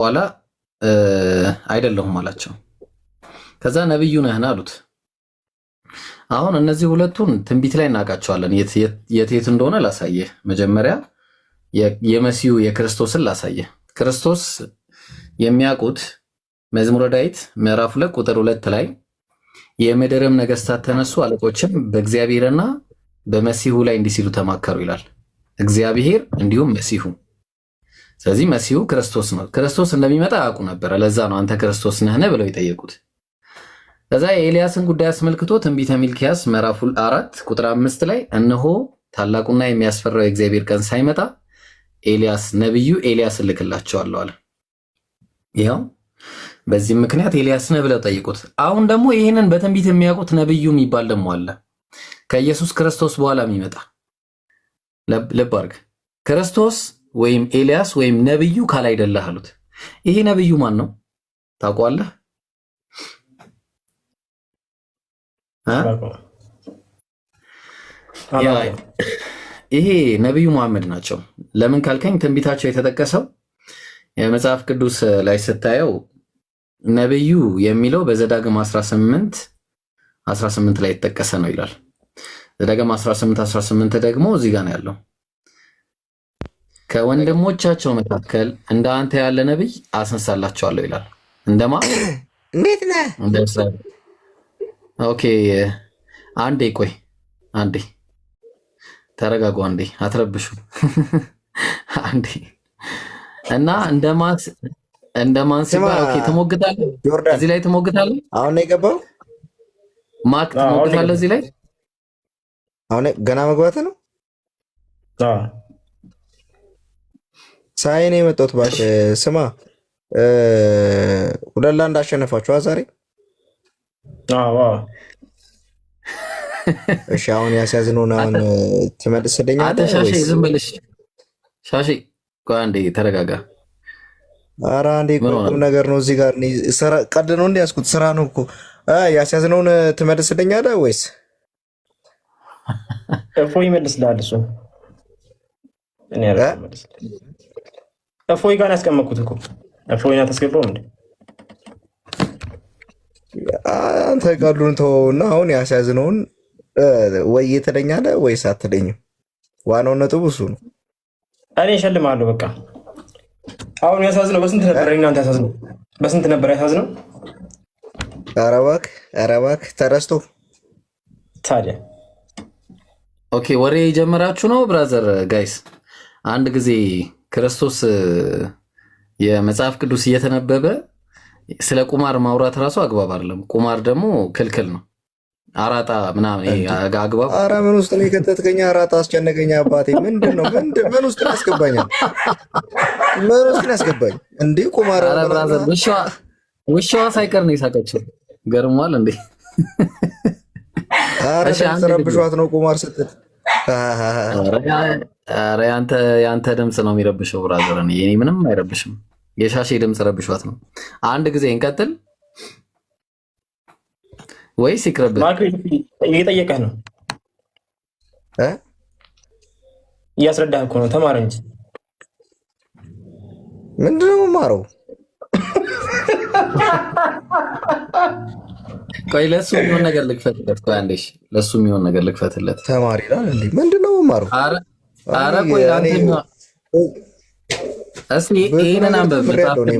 በኋላ አይደለሁም አላቸው። ከዛ ነብዩ ነህና አሉት። አሁን እነዚህ ሁለቱን ትንቢት ላይ እናውቃቸዋለን። የት እንደሆነ ላሳየህ። መጀመሪያ የመሲሁ የክርስቶስን ላሳየህ። ክርስቶስ የሚያውቁት መዝሙረ ዳዊት ምዕራፍ 2 ቁጥር 2 ላይ የምድርም ነገስታት ተነሱ፣ አለቆችም በእግዚአብሔርና በመሲሁ ላይ እንዲህ ሲሉ ተማከሩ ይላል። እግዚአብሔር እንዲሁም መሲሁ። ስለዚህ መሲሁ ክርስቶስ ነው። ክርስቶስ እንደሚመጣ ያውቁ ነበረ። ለዛ ነው አንተ ክርስቶስ ነህን ብለው የጠየቁት። ከዛ የኤልያስን ጉዳይ አስመልክቶ ትንቢተ ሚልክያስ ምዕራፍ 4 ቁጥር 5 ላይ እነሆ ታላቁና የሚያስፈራው የእግዚአብሔር ቀን ሳይመጣ ኤልያስ ነብዩ ኤልያስ እልክላቸዋለሁ አለ። ይኸው በዚህ ምክንያት ኤልያስ ነህ ብለው ጠይቁት። አሁን ደግሞ ይህንን በትንቢት የሚያውቁት ነብዩ የሚባል ደግሞ አለ ከኢየሱስ ክርስቶስ በኋላ የሚመጣ። ልብ አድርግ። ክርስቶስ ወይም ኤልያስ ወይም ነብዩ ካላይደለህ አሉት። ይሄ ነብዩ ማን ነው ታውቀዋለህ? ይሄ ነብዩ መሐመድ ናቸው። ለምን ካልከኝ ትንቢታቸው የተጠቀሰው የመጽሐፍ ቅዱስ ላይ ስታየው ነብዩ የሚለው በዘዳግም 18 ላይ የተጠቀሰ ነው ይላል። ዘዳግም 18 ደግሞ እዚህ ጋር ነው ያለው። ከወንድሞቻቸው መካከል እንደ አንተ ያለ ነብይ አስነሳላቸዋለሁ ይላል። እንደማ እንዴት ነህ? ኦኬ አንዴ ቆይ፣ አንዴ ተረጋጉ፣ አንዴ አትረብሹ፣ አንዴ እና እንደማን ሲባል ኦኬ፣ ትሞግታለህ እዚህ ላይ ትሞግታለህ። አሁን ነው የገባው ማክ ትሞግታለህ እዚህ ላይ አሁን ገና መግባት ነው። ሳይኔ የመጣሁት እባክህ ስማ፣ 2-1 አሸነፋችኋ ዛሬ። እሺ አሁን ያስያዝነውን አሁን ትመልስልኛለህ? ሻሼ ዝም ብለሽ ሻሼ፣ ቆይ አንዴ ተረጋጋ። ኧረ አንዴ ቁም ነገር ነው እዚህ ጋር ቀልድ ነው እንደ ያዝኩት ስራ ነው እኮ። ያስያዝነውን ትመልስልኛለህ ወይስ እፎይ ይመልስልሃል? እሱ እኔ አልመልስ። እፎይ ጋር ያስቀመጥኩት እኮ እፎይና ታስገባው እንዴ? አንተ ቀልዱን ተወውና አሁን ያስያዝነውን ወይ ትለኛለህ ወይስ አትለኝም? ዋናው ነጥቡ እሱ ነው። እኔ እሸልምሃለሁ በቃ። አሁን ያሳዝነው በስንት ነበር? እናንተ ያሳዝነው በስንት ነበር ያሳዝነው? ኧረ እባክህ ተረስቶ ታዲያ። ኦኬ ወሬ የጀመራችሁ ነው ብራዘር ጋይስ። አንድ ጊዜ ክርስቶስ የመጽሐፍ ቅዱስ እየተነበበ ስለ ቁማር ማውራት ራሱ አግባብ አይደለም። ቁማር ደግሞ ክልክል ነው። አራጣ ምናምን አግባብ። ኧረ ምን ውስጥ ነው የከተትከኝ? አራጣ አስጨነቀኝ አባቴ። ምንድን ነው ምን ውስጥ ነው ያስገባኝ? ምን ውስጥ ነው ያስገባኝ እንዴ? ቁማር ብራዘር ውሻዋ ሳይቀር ነው የሳቀችው። ገርሟል እንዴ? ኧረ ተረብሿት ነው ቁማር ስትል። ኧረ ያንተ ድምፅ ነው የሚረብሸው ብራዘር። እኔ ምንም አይረብሽም። የሻሼ ድምፅ ረብሿት ነው። አንድ ጊዜ እንቀጥል ወይስ ይቅርብህ? እየጠየቀህ ነው እያስረዳህ እኮ ነው። ተማር እንጂ ምንድን ነው የምማረው? ቆይ ለሱ የሚሆን ነገር ልክፈትለት። ቆይ አንዴሽ ለሱ የሚሆን ነገር ልክፈትለት። ተማሪ ይላል እንዴ? ምንድን ነው የምማረው? ኧረ ቆይ አንተ እስኪ ይሄንን አንብብ።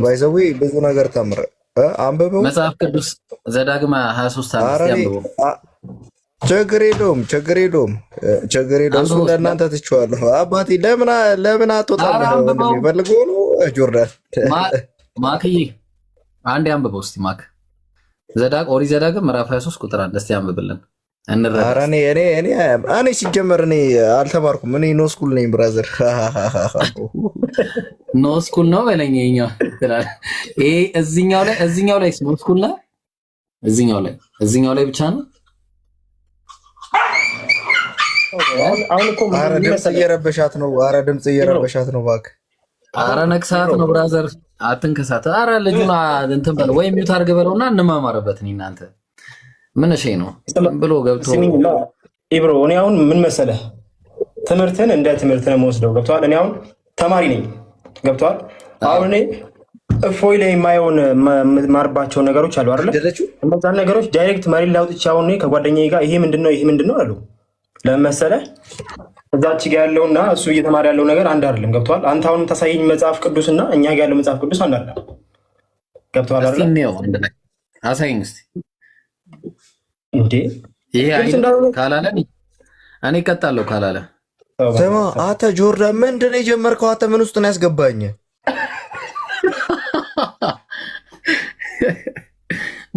ባይዘዌ ብዙ ነገር ተምረህ አንብበው። መጽሐፍ ቅዱስ ዘዳግም 23 ያንብበው። ችግር የለውም። እሱ ለእናንተ ትቼዋለሁ። አባቴ ለምን አትወጣም? የሚፈልገው ነው ጆርዳን ማክዬ አንዴ አንብበው እስኪ ማክ። ኦሪት ዘዳግም ምዕራፍ 23 ቁጥር 1 እስኪ አንብብልን። እኔ ሲጀመር እኔ አልተማርኩም። እኔ ኖ ስኩል ነኝ ብራዘር። ኖ ስኩል ነው በለኝ። ይሄ እዚኛው ላይ ኖ ስኩል ነው። እዚኛው ላይ ብቻ ነው። ኧረ ድምፅ እየረበሻት ነው። እባክህ። ኧረ ነክሳት ነው ብራዘር፣ አትንከሳት። ኧረ ልጁን እንትን በለው ወይ ሚውት አድርገህ በለውና እንማማርበት። እናንተ ምን እሺ ነው ብሎ ገብቶ ኢብሮ። እኔ አሁን ምን መሰለህ ትምህርትን እንደ ትምህርት ነው የምወስደው። ገብቶሃል? እኔ አሁን ተማሪ ነኝ። ገብቶሃል? አሁን እኔ እፎይ ላይ የማየውን ማርባቸው ነገሮች አሉ አይደለ? እነዛን ነገሮች ዳይሬክት መሬት ላይ አውጥቼ አሁን ከጓደኛዬ ጋር ይሄ ምንድነው አሉ። ለምን መሰለህ? እዛች ጋር ያለውና እሱ እየተማረ ያለው ነገር አንድ አይደለም። ገብቶሃል? አንተ አሁን ታሳየኝ መጽሐፍ ቅዱስና እኛ ጋር ያለው መጽሐፍ ቅዱስ አንድ አይደለም። ገብቶሃል አይደል? አሳየኝ እስኪ እንዴ። ይሄ ካላለ እኔ እቀጣለሁ ካላለ። ስማ አንተ ጆርዳን ምንድን ነው የጀመርከው? አንተ ምን ውስጥ ነው ያስገባኝ?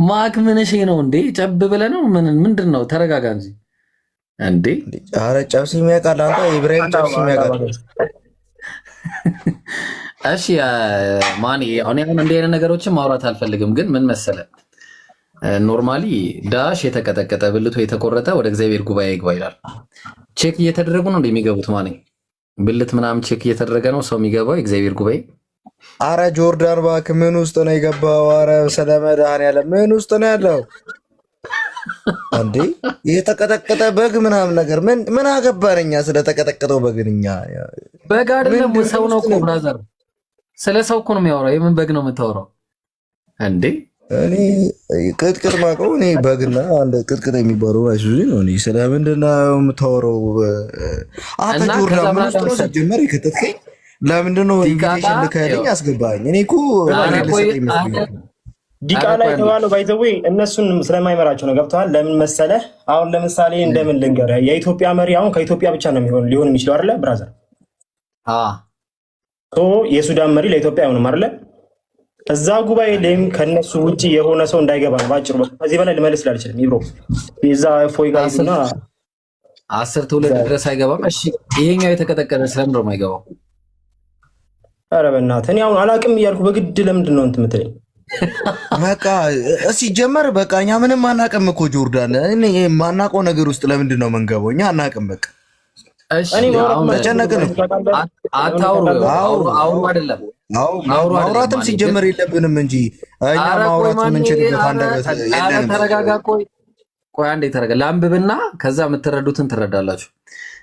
ማክ ምንሽ ነው እንዴ? ጨብ ብለህ ነው? ምንድን ነው? ተረጋጋ እንጂ እንዴ። ኧረ ጨብስ የሚያውቃል አንተ ኢብራሂም ጨብስ የሚያውቃል። እሺ ማን አሁን እንዲህ አይነት ነገሮችን ማውራት አልፈልግም፣ ግን ምን መሰለህ ኖርማሊ ዳሽ የተቀጠቀጠ ብልቱ የተቆረጠ ወደ እግዚአብሔር ጉባኤ ይግባ ይላል። ቼክ እየተደረጉ ነው እንደሚገቡት ማነው ብልት ምናምን ቼክ እየተደረገ ነው ሰው የሚገባው የእግዚአብሔር ጉባኤ። አረ ጆርዳን እባክህ ምን ውስጥ ነው የገባው? አረ ስለ መድኃኒዓለም ምን ውስጥ ነው ያለው እንዴ? የተቀጠቀጠ በግ ምናምን ነገር ምን አገባን እኛ ስለተቀጠቀጠው በግ? እኛ በግ አይደለም ሰው ነው እኮ ብራዘር፣ ስለ ሰው እኮ ነው የሚያወራው። የምን በግ ነው የምታወራው እንዴ? እኔ ቅጥቅጥ ማቀው እኔ በግና አንድ ቅጥቅጥ የሚባለው አይሱዚ ነው። እኔ ስለምንድን ነው የምታወራው? አንተ ጆርዳን ምን ውስጥ ነው ሲጀመር የከተትከኝ? ለምንድን ነው ኢንቪቴሽን ልከህልኝ አስገባኝ? እኔ እኮ ዲቃላ የተባለው ባይዘዌ እነሱን ስለማይመራቸው ነው። ገብተዋል? ለምን መሰለህ? አሁን ለምሳሌ እንደምን ልንገርህ፣ የኢትዮጵያ መሪ አሁን ከኢትዮጵያ ብቻ ነው ሊሆን የሚችለው አይደለ ብራዘር? የሱዳን መሪ ለኢትዮጵያ አይሆንም አይደለ? እዛ ጉባኤ ላይም ከነሱ ውጭ የሆነ ሰው እንዳይገባ ነው ባጭሩ። ከዚህ በላይ ልመልስ አልችልም። ይብሮ የዛ ፎይ ጋርና 10 ትውልድ ድረስ አይገባም። እሺ ይሄኛው የተቀጠቀጠ ስለምንድን ነው የማይገባው? ኧረ በእናትህ እኔ አሁን አላቅም እያልኩ በግድ ለምንድን ነው እንትን የምትለኝ? በቃ ሲጀመር በቃ እኛ ምንም አናቅም እኮ ጆርዳን። እኔ የማናውቀው ነገር ውስጥ ለምንድን ነው የምንገባው? እኛ አናቅም በቃ። እሺ ተጨነቅን። አውሩ አይደለም ማውራትም ሲጀመር የለብንም እንጂ እኛ ማውራት የምንችልበት አንደበት የለንም። ተረጋጋ። ቆይ አንዴ ተረጋጋ። ላንብብና ከዛ የምትረዱትን ትረዳላችሁ።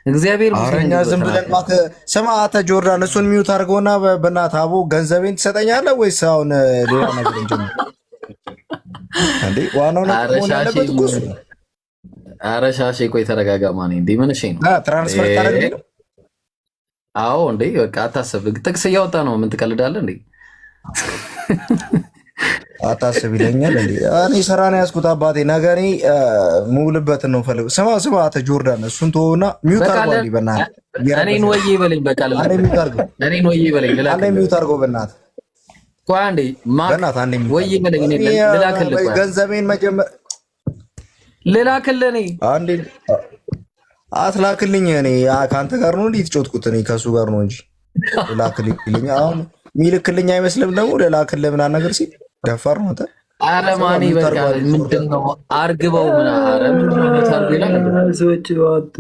እግዚአብሔር አረኛ ዝም ብለን ስማ አንተ ጆርዳን እሱን ሚውት አድርገውና በእናትህ አቦ ገንዘቤን ትሰጠኛለህ ወይስ አሁን ሌላ ነገር እንጀምር እንዴ? ዋናው ነገር ሆነ ያለበት እኮ እሱ ነው። ኧረ ሻሼ ቆይ ተረጋጋ። ማን እንዴ ምን እሺ ነው ትራንስፈር ታደርግ ነው? አዎ እንዴ በቃ አታስብ። ጥቅስ እያወጣ ነው። ምን ትቀልዳለህ እንዴ? አታስብ ይለኛል እንዴ? እኔ ስራ ነው ያዝኩት አባቴ። ነገ እኔ የምውልበትን ነው ፈልገው። ስማ አንተ ጆርዳን እሱን ተወውና ሚውት አድርገው እንዴ በእናትህ። እኔን ወይ በለኝ በቃ አንዴ ሚውት አድርገው። እኔን ወይ በለኝ ልላክ። አንዴ ሚውት አድርገው በእናትህ። ቆይ አንዴ በእናትህ አንዴ ሚውት ወይ በለኝ። እኔ ልላክልህ። ቆይ ገንዘቤን መጀመር ልላክልህ። እኔ አንዴ አትላክልኝ። እኔ ከአንተ ጋር ነው እንዴ የተጫወትኩት? እኔ ከሱ ጋር ነው እንጂ ልላክልኝ። አሁን ሚልክልኝ አይመስልም ደግሞ ልላክልህ ምናምን ነገር ሲል ደፋር ነው አንተ። ኧረ ማን በቃ ምንድነው አርግበው ኧረ ምንድነው ታርጉ ይላል ሰዎች ወጥ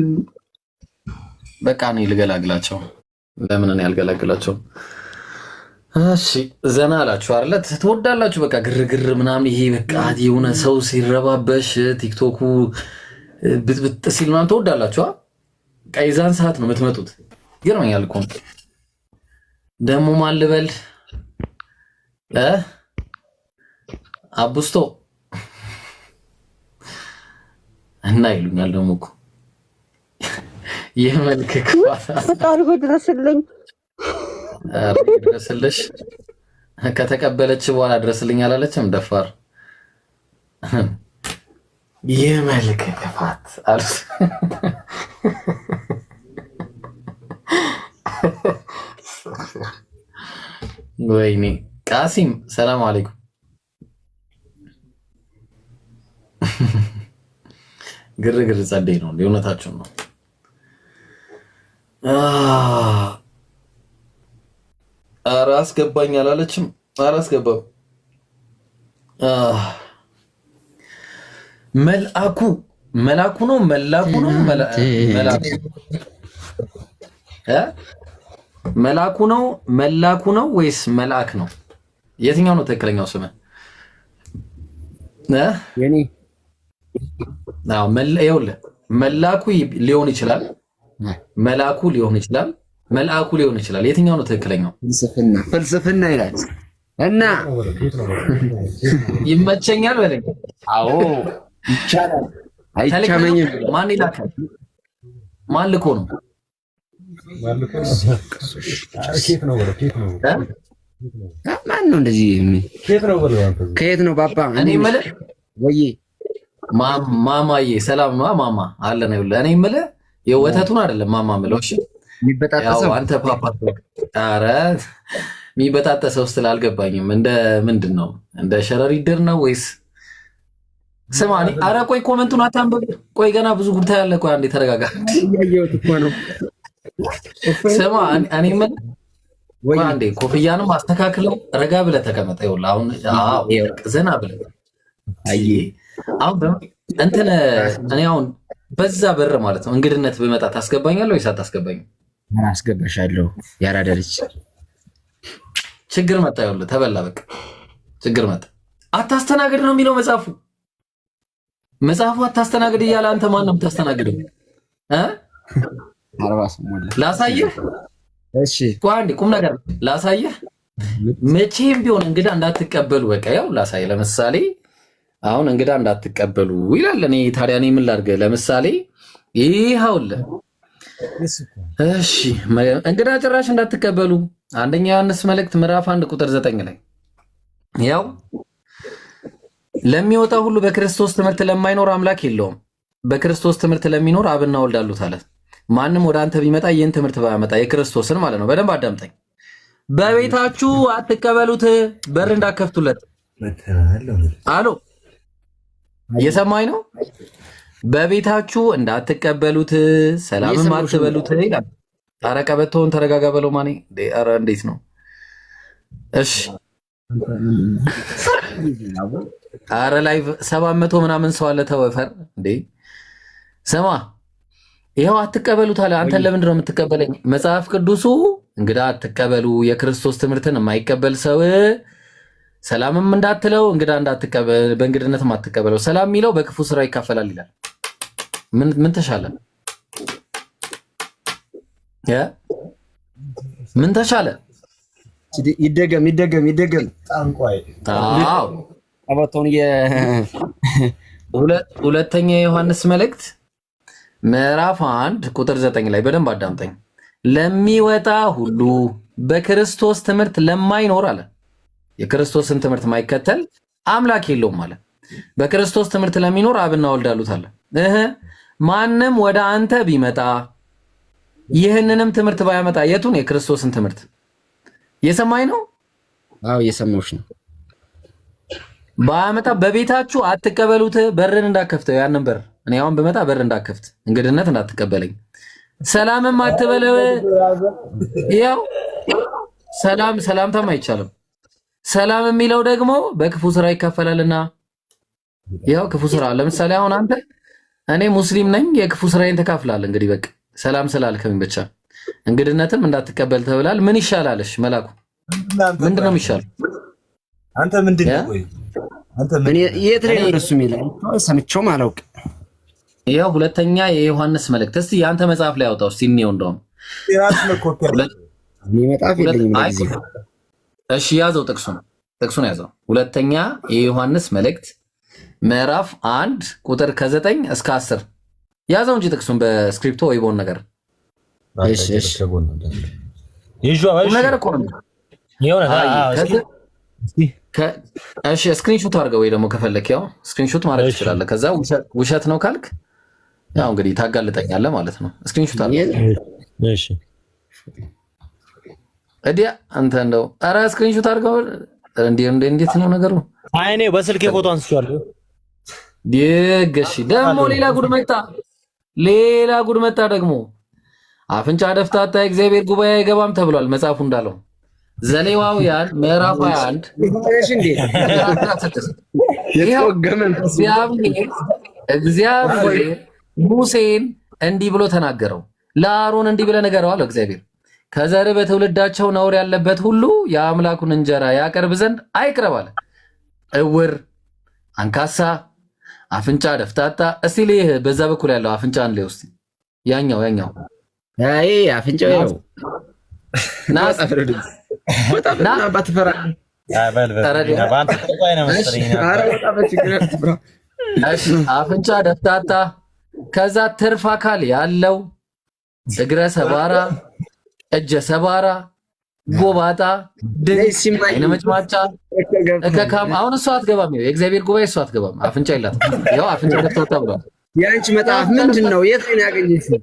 በቃ እኔ ልገላግላቸው። ለምን እኔ ያልገላግላቸው? እሺ ዘና አላችሁ አይደለ? ትወዳላችሁ በቃ ግርግር ምናምን። ይሄ በቃ የሆነ ሰው ሲረባበሽ ቲክቶኩ ብጥብጥ ሲል ምናምን ትወዳላችሁ። ቀይዛን ሰዓት ነው የምትመጡት። ይገርመኛል እኮ ደግሞ ማን ልበል አቡስቶ እና ይሉኛል ደግሞ እኮ የመልክ ክፋት ፈጣሪ ድረስልኝ። ድረስልሽ ከተቀበለች በኋላ ድረስልኝ አላለችም። ደፋር የመልክ ክፋት አሉት። ወይኔ ቃሲም ሰላም አለይኩም። ግርግር ጸደይ ነው። እውነታችሁን ነው። ኧረ አስገባኝ አላለችም። አላስገባም። መልአኩ ነው መላኩ ነው መላኩ ነው መላኩ ነው ወይስ መልአክ ነው? የትኛው ነው ትክክለኛው ስም? መላኩ ሊሆን ይችላል፣ መላኩ ሊሆን ይችላል፣ መልአኩ ሊሆን ይችላል። የትኛው ነው ትክክለኛው? ፍልስፍና ይላል። እና ይመቸኛል በለኝ። አዎ ይቻላል። አይቻመኝም። ማን ይላከ? ማን ልኮ ነው? ማን ነው እንደዚህ? ከየት ነው ባባ? እኔ የምልህ ወይ ማማዬ ሰላም ነው ማማ አለ ነው። እኔ የምልህ የወተቱን አይደለም ማማ የምለው። እሺ የሚበጣጠሰው አንተ ፓፓ። ኧረ የሚበጣጠሰው ስላልገባኝም እንደ ምንድን ነው? እንደ ሸረሪድር ነው ወይስ? ስማ ኧረ ቆይ ኮመንቱን አታንብብ። ቆይ ገና ብዙ ጉዳይ አለ። ቆይ አንዴ ተረጋጋ። እያየሁት እኮ ነው። ስማ እኔ የምልህ ቆይ አንዴ ኮፍያንም አስተካክለው ረጋ ብለህ ተቀመጠ። ይኸውልህ አሁን ዘና ብለህ አሁን እንትን እኔ አሁን በዛ በር ማለት ነው እንግድነት ብመጣ ታስገባኛለህ ወይስ አታስገባኝም? አስገባሻለሁ። ያራዳ ልጅ ችግር መጣ። ይኸውልህ ተበላ በቃ ችግር መጣ። አታስተናግድ ነው የሚለው መጽሐፉ አታስተናግድ እያለ አንተ ማን ነው የምታስተናግደው? ላሳየህ። እሺ ቆይ አንዴ ቁም ነገር ላሳየህ። መቼም ቢሆን እንግዳ እንዳትቀበሉ በቃ ያው ላሳየህ። ለምሳሌ አሁን እንግዳ እንዳትቀበሉ ይላል። እኔ ታዲያ እኔ ምን ላድርግ? ለምሳሌ ይኸውልህ እሺ እንግዳ ጭራሽ እንዳትቀበሉ አንደኛ ዮሐንስ መልእክት ምዕራፍ 1 ቁጥር 9 ላይ ያው ለሚወጣ ሁሉ በክርስቶስ ትምህርት ለማይኖር አምላክ የለውም፣ በክርስቶስ ትምህርት ለሚኖር አብና ወልድ አሉት አለ። ማንም ወደ አንተ ቢመጣ ይህን ትምህርት ባያመጣ የክርስቶስን ማለት ነው። በደንብ አዳምጠኝ። በቤታችሁ አትቀበሉት፣ በር እንዳከፍቱለት። አሎ እየሰማኝ ነው? በቤታችሁ እንዳትቀበሉት ሰላምም አትበሉት ይላል። ኧረ ቀበቶውን ተረጋጋ በለው ማኔ። ኧረ እንዴት ነው? እሺ ኧረ ላይቭ 700 ምናምን ሰው አለ። ተወፈር እንዴ ስማ፣ ይኸው አትቀበሉት አለ። አንተን ለምንድን ነው የምትቀበለኝ? መጽሐፍ ቅዱሱ እንግዳ አትቀበሉ፣ የክርስቶስ ትምህርትን የማይቀበል ሰው ሰላምም እንዳትለው እንግዳ እንዳትቀበል፣ በእንግድነትም አትቀበለው። ሰላም የሚለው በክፉ ስራ ይካፈላል ይላል። ምን ተሻለ? ምን ተሻለ? ይደገም። አዎ ሁለተኛ የዮሐንስ መልእክት ምዕራፍ 1 ቁጥር 9 ላይ በደንብ አዳምጠኝ። ለሚወጣ ሁሉ በክርስቶስ ትምህርት ለማይኖር አለ። የክርስቶስን ትምህርት ማይከተል አምላክ የለውም አለ። በክርስቶስ ትምህርት ለሚኖር አብና ወልድ አሉት አለ። ማንም ወደ አንተ ቢመጣ ይህንንም ትምህርት ባያመጣ፣ የቱን? የክርስቶስን ትምህርት የሰማኝ ነው? አዎ እየሰማሁሽ ነው። ባያመጣ በቤታችሁ አትቀበሉት፣ በርን እንዳከፍተው። ያንን በር እኔ አሁን ብመጣ በር እንዳከፍት፣ እንግድነት እንዳትቀበለኝ፣ ሰላምም አትበለው። ያው ሰላምታም አይቻልም። ሰላም የሚለው ደግሞ በክፉ ስራ ይካፈላልና፣ ያው ክፉ ስራ ለምሳሌ አሁን አንተ እኔ ሙስሊም ነኝ የክፉ ስራዬን ተካፍላል። እንግዲህ በቃ ሰላም ስላልከኝ ብቻ እንግድነትም እንዳትቀበል ተብላል። ምን ይሻላለሽ መላኩ? ምንድን ነው የሚሻለው? አንተ ምንድን ነው? እኔ የት ላይ ነው እሱ የሚለው? ሰምቼውም አላውቅም። ያው ሁለተኛ የዮሐንስ መልእክት እስቲ የአንተ መጽሐፍ ላይ አውጣው እስቲ እንየው። እንደውም እሺ ያዘው፣ ጥቅሱን ያዘው። ሁለተኛ የዮሐንስ መልእክት ምዕራፍ 1 ቁጥር ከ9 እስከ 10 ያዘው እንጂ ጥቅሱን በስክሪፕቶ ወይ በሆነ ነገር ነገር እኮ ነው። እሺ ስክሪንሾት አድርገው ወይ ደግሞ ከፈለክ ያው ስክሪንሾት ማድረግ ትችላለህ። ከዛ ውሸት ነው ካልክ ያው እንግዲህ ታጋልጠኛለህ ማለት ነው። ስክሪንሾት አድርገው። እሺ እዲያ አንተ እንደው ኧረ ስክሪንሾት አድርገው። እንዴት ነው ነገሩ? አይ እኔ በስልኬ ፎቶ አንስቼዋለሁ። ደግሽ ደግሞ ሌላ ጉድ መጣ ደግሞ። አፍንጫ ደፍታታ የእግዚአብሔር ጉባኤ አይገባም ተብሏል መጽሐፉ እንዳለው። ዘሌዋውያን ምዕራፍ 21 እግዚአብሔር ሙሴን እንዲህ ብሎ ተናገረው። ለአሮን እንዲህ ብለህ ንገረው አለው እግዚአብሔር፣ ከዘር በትውልዳቸው ነውር ያለበት ሁሉ የአምላኩን እንጀራ ያቀርብ ዘንድ አይቅረብ አለ። እውር፣ አንካሳ፣ አፍንጫ ደፍታታ። እስቲ ልህ በዛ በኩል ያለው አፍንጫን ላይ ውስጥ ያኛው አይ አፍንጫው ያው አፍንጫ ደፍታታ፣ ከዛ ትርፍ አካል ያለው እግረ ሰባራ፣ እጀ ሰባራ፣ ጎባጣ፣ ድንቅ፣ አይነ መጭማጫ፣ እከካም። አሁን እሷ አትገባም። የእግዚአብሔር ጉባኤ እሷ አትገባም። አፍንጫ የላትም። ያው አፍንጫ ደፍታታ ብሏል። የአንቺ መጽሐፍ ምንድን ነው? የት ነው ያገኘሽው?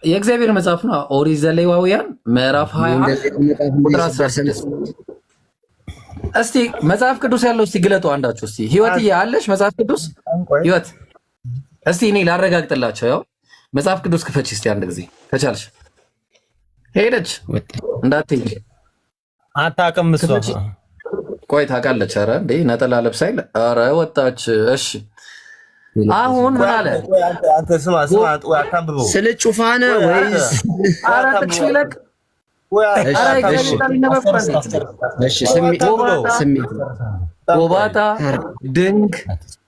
የእግዚአብሔር መጽሐፍ ነው። ኦሪት ዘሌዋውያን ምዕራፍ 20 ቁጥር 16። እስቲ መጽሐፍ ቅዱስ ያለው እስቲ ግለጡ አንዳችሁ። እስቲ ህይወትዬ አለሽ መጽሐፍ ቅዱስ? ህይወት እስቲ እኔ ላረጋግጥላቸው። ያው መጽሐፍ ቅዱስ ክፈች እስቲ አንድ ጊዜ ከቻልሽ። ሄደች እንዳትሄጂ አታውቅም እሷ። ቆይ ታውቃለች። ኧረ እንዴ ነጠላ ለብሳ አይደል? ኧረ ወጣች። እሺ አሁን ምን አለ? አንተ ስማ አታንብበው። ስለ ጩፋነ ወይስ ኧረ ትክክለክ? ጎባጣ፣ ድንክ፣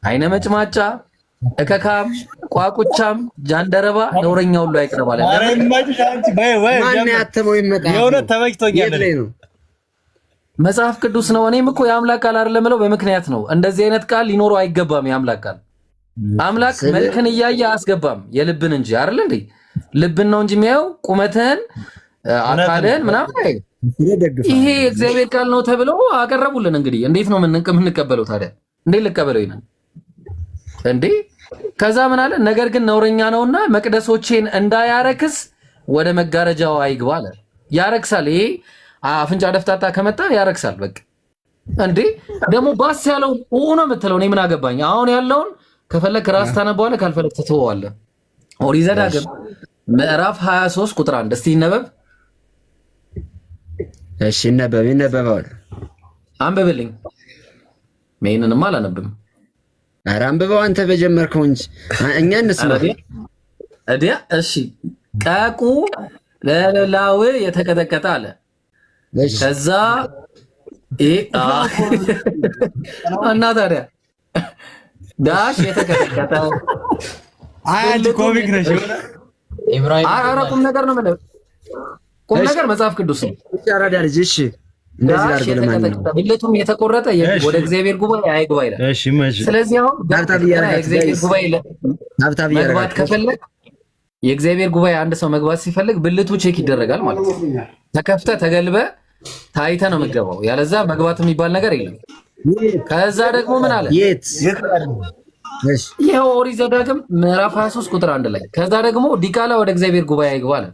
አይነ መጭማጫ፣ እከካም፣ ቋቁቻም፣ ጃንደረባ፣ ነውረኛ ሁሉ አይቀርባል። ማን ያተመው ይመጣል? የእውነት ተመችቶኛል። መጽሐፍ ቅዱስ ነው። እኔም እኮ የአምላክ ቃል አይደለም ብለው በምክንያት ነው። እንደዚህ አይነት ቃል ሊኖረው አይገባም። የአምላክ ቃል አምላክ መልክን እያየ አያስገባም፣ የልብን እንጂ አይደል እንዴ? ልብን ነው እንጂ የሚያየው ቁመትህን፣ አካልህን ምናምን። ይሄ የእግዚአብሔር ቃል ነው ተብለው አቀረቡልን። እንግዲህ እንዴት ነው የምንቀበለው ታዲያ? እንዴት ልቀበለው ይላል እንዴ? ከዛ ምን አለ? ነገር ግን ነውረኛ ነውና መቅደሶቼን እንዳያረክስ ወደ መጋረጃው አይግባ አለ። ያረክሳል። ይሄ አፍንጫ ደፍታታ ከመጣ ያረክሳል። በቃ እንዴ ደግሞ ባስ ያለው ነው የምትለው። እኔ ምን አገባኝ? አሁን ያለውን ከፈለክ ራስ ታነበዋለህ፣ ካልፈለክ ትተወዋለህ። ኦሪት ዘዳግም ምዕራፍ 23 ቁጥር 1 እስቲ ይነበብ። እሺ ይነበባል። አንብብልኝ። ሜንንም አላነብም። ኧረ አንብበው አንተ በጀመርከው እንጂ እኛ እንስማ። እሺ ቀቁ ለላው የተቀጠቀጠ አለ። ከዛ እና ታዲያ ዳሽ የተቀጠቀጠ አንቺ ኮሚክ ነሽ ኢብራሂም። ኧረ ቁም ነገር ነው ማለት ቁም ነገር መጽሐፍ ቅዱስ ነው። ያራዳ ልጅ እሺ፣ እንደዚህ ጋር ገለማኝ ብልቱም የተቆረጠ ወደ እግዚአብሔር ጉባኤ አይግባ ይላል። እሺ ማሽ ስለዚህ አሁን የእግዚአብሔር ጉባኤ መግባት ከፈለግ የእግዚአብሔር ጉባኤ አንድ ሰው መግባት ሲፈልግ ብልቱ ቼክ ይደረጋል ማለት ነው። ተከፍተ ተገልበ ታይተ ነው የምትገባው። ያለዛ መግባት የሚባል ነገር የለም። ከዛ ደግሞ ምን አለ? ይሄው ኦሪት ዘዳግም ምዕራፍ 23 ቁጥር 1 ላይ ከዛ ደግሞ ዲቃላ ወደ እግዚአብሔር ጉባኤ አይግባ አለ።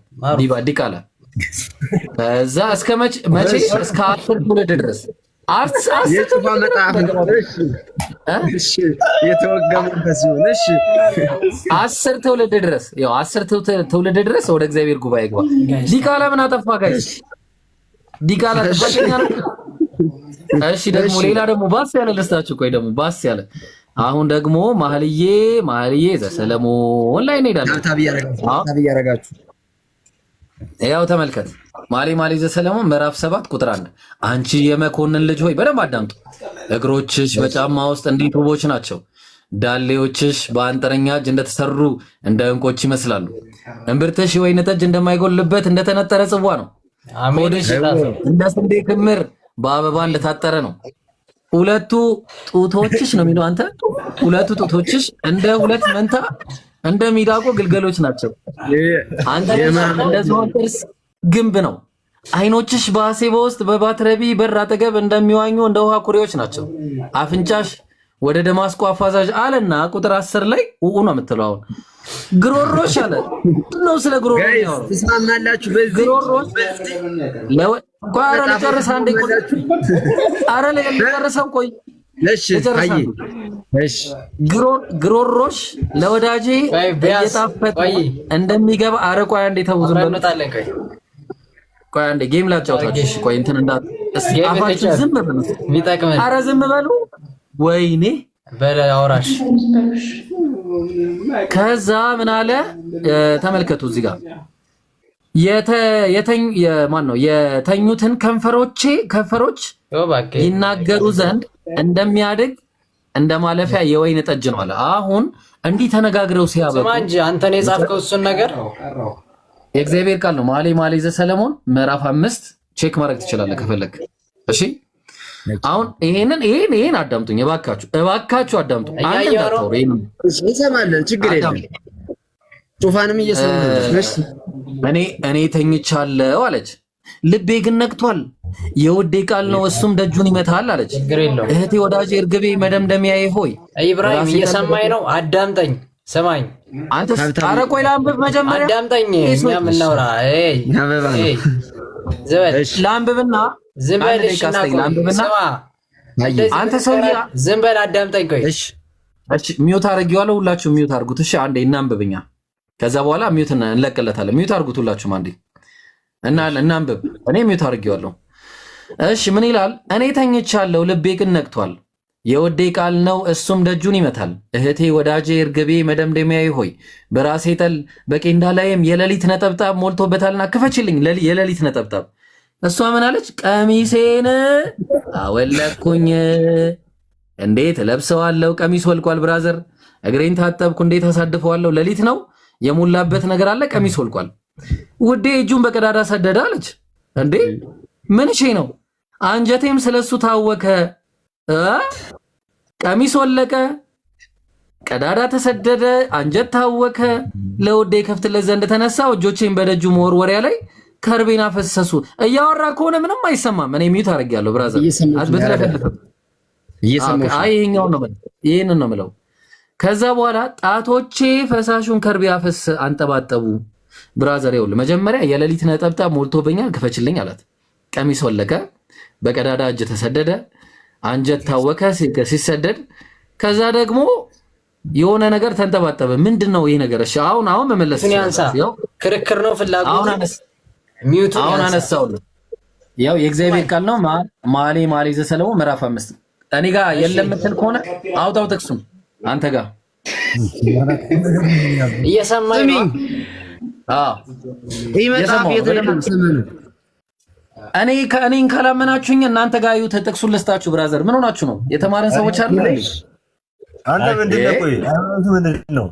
ዲቃላ ከዛ እስከ መቼ? እስከ 10 ትውልድ ድረስ የጽፋ መጽሐፍ እሺ፣ የተወጋ መንፈስ ይሁን። እሺ 10 ትውልድ ድረስ ያው 10 ትውልድ ድረስ ወደ እግዚአብሔር ጉባኤ አይግባ። ዲቃላ ምን አጠፋ ጋይስ? ዲቃላ ተፈተኛ ነው። እሺ ደግሞ ሌላ ደግሞ ባስ ያለ ልስታችሁ። ቆይ ደግሞ ባስ ያለ አሁን ደግሞ መኃልየ ዘሰሎሞን ላይ እንሄዳለን። ታብታብ ያረጋችሁ ያው ተመልከት። መኃልየ ዘሰሎሞን ምዕራፍ 7 ቁጥር 1 አንቺ የመኮንን ልጅ ሆይ በደንብ አዳምጡ። እግሮችሽ በጫማ ውስጥ እንዴት ውቦች ናቸው! ዳሌዎችሽ በአንጥረኛ እጅ እንደተሰሩ እንደ ዕንቆች ይመስላሉ። እምብርትሽ የወይን ጠጅ እንደማይጎልበት እንደተነጠረ ጽዋ ነው። ሆድሽ እንደ ስንዴ ክምር በአበባ እንደታጠረ ነው። ሁለቱ ጡቶችሽ ነው የሚለው አንተ። ሁለቱ ጡቶችሽ እንደ ሁለት መንታ እንደ ሚዳቆ ግልገሎች ናቸው። አንተ እንደ ዝሆን ጥርስ ግንብ ነው። አይኖችሽ በሐሴባ ውስጥ በባትረቢ በር አጠገብ እንደሚዋኙ እንደ ውሃ ኩሬዎች ናቸው። አፍንጫሽ ወደ ደማስቆ አፋዛዥ አለና ቁጥር 10 ላይ ነው የምትለው። አሁን ግሮሮሽ አለ ነው። ስለ ግሮሮ ነው ተስማማላችሁ? በዚህ ግሮሮሽ ቋራ ለጨርሳ አንዴ ቆይ። አረ ለጨርሰው ቆይ። እሺ አይ እሺ ግሮሮሽ ለወዳጄ እየጣፈጠ እንደሚገባ አረቋ አንዴ ተውዙ እንመጣለን። ቆይ አንዴ ጌም ላጫውታችሁ። ቆይ እንትን እንዳት እስቲ አፋችሁ ዝም በሉ። አረ ዝም በሉ። ወይኔ በለ አውራሽ። ከዛ ምን አለ ተመልከቱ እዚህ ጋር የተኙትን ከንፈሮች ይናገሩ ዘንድ እንደሚያድግ እንደ ማለፊያ የወይን ጠጅ ነው አለ። አሁን እንዲህ ተነጋግረው ሲያበቁ ስማ እንጂ አንተ ነው የጻፍከው እሱን ነገር። የእግዚአብሔር ቃል ነው። መኃልየ ዘሰሎሞን ምዕራፍ 5 ቼክ ማድረግ ትችላለህ ከፈለክ። እሺ አሁን ይሄን አዳምጡኝ እባካችሁ አዳምጡ። አንድ እንዳታወሩ እንሰማለን፣ ችግር የለም። ጩፋንም እየሰማሽ እኔ ተኝቻለሁ አለች። ልቤ ግን ነቅቷል፣ የውዴ ቃል ነው እሱም ደጁን ይመታል አለች። እህቴ ወዳጄ እርግቤ መደምደሚያዬ ሆይ ኢብራሂም እየሰማኝ ነው፣ አዳምጠኝ፣ ስማኝ። አንተ ኧረ ቆይ ላንብብ መጀመሪያ፣ አዳምጠኝ። እኛ የምናወራ ላንብብና ዝም በል ስማ፣ አንተ ሰውዬ ዝም በል አዳምጠኝ። ቆይ እሺ ሚውት አድርጌዋለሁ፣ ሁላችሁም ሚውት አድርጉት። እሺ አንዴ እናንብብኛ፣ ከዛ በኋላ ሚውት እንለቅለታለን። ሚውት አድርጉት ሁላችሁም አንዴ እና እናንብብ። እኔ ሚውት አድርጌዋለሁ። እሺ ምን ይላል? እኔ ተኝቻለሁ፣ ልቤ ግን ነቅቷል፣ የወዴ ቃል ነው እሱም ደጁን ይመታል። እህቴ ወዳጄ እርግቤ መደምደሚያዬ ሆይ በራሴ ጠል በቄንዳ ላይም የሌሊት ነጠብጣብ ሞልቶበታልና ክፈችልኝ የሌሊት ነጠብጣብ። እሷ ምን አለች? ቀሚሴን አወለኩኝ እንዴት ለብሰዋለሁ? ቀሚስ ወልቋል ብራዘር። እግሬን ታጠብኩ እንዴት አሳድፈዋለሁ? ሌሊት ነው የሞላበት ነገር አለ፣ ቀሚስ ወልቋል። ውዴ እጁን በቀዳዳ ሰደደ አለች። እንዴ ምን እሺ ነው? አንጀቴም ስለሱ ታወከ። ቀሚስ ወለቀ፣ ቀዳዳ ተሰደደ፣ አንጀት ታወከ። ለውዴ ከፍትለት ዘንድ ተነሳው፣ እጆቼን በደጁ መወርወሪያ ላይ ከርቤን አፈሰሱ። እያወራ ከሆነ ምንም አይሰማም። እኔ ሚዩት አድርጌያለሁ ብራዘር። አትበትለፈልፍ። አይ ይሄንን ነው የምለው። ከዛ በኋላ ጣቶቼ ፈሳሹን ከርቤ አፈስ አንጠባጠቡ። ብራዘር ይኸውልህ መጀመሪያ የሌሊት ነጠብጣብ ሞልቶብኛል ክፈችልኝ አላት። ቀሚስ ወለቀ፣ በቀዳዳ እጅ ተሰደደ፣ አንጀት ታወከ ሲሰደድ፣ ከዛ ደግሞ የሆነ ነገር ተንጠባጠበ። ምንድነው ይሄ ነገር? እሺ አሁን መመለስ ያው ክርክር ነው ፍላጎት። አሁን አነሳውልህ። ያው የእግዚአብሔር ቃል ነው። መኃልየ ዘሰሎሞን ምዕራፍ 5 እኔ ጋር የለም የምትል ከሆነ አውጣው ጥቅሱን አንተ ጋር እየሰማኝ ነው። እኔን ካላመናችሁኝ እናንተ ጋር እዩት። ጥቅሱን ልስጣችሁ ብራዘር። ምን ሆናችሁ ነው? የተማረን ሰዎች አይደል? አንተ ምንድን ነው?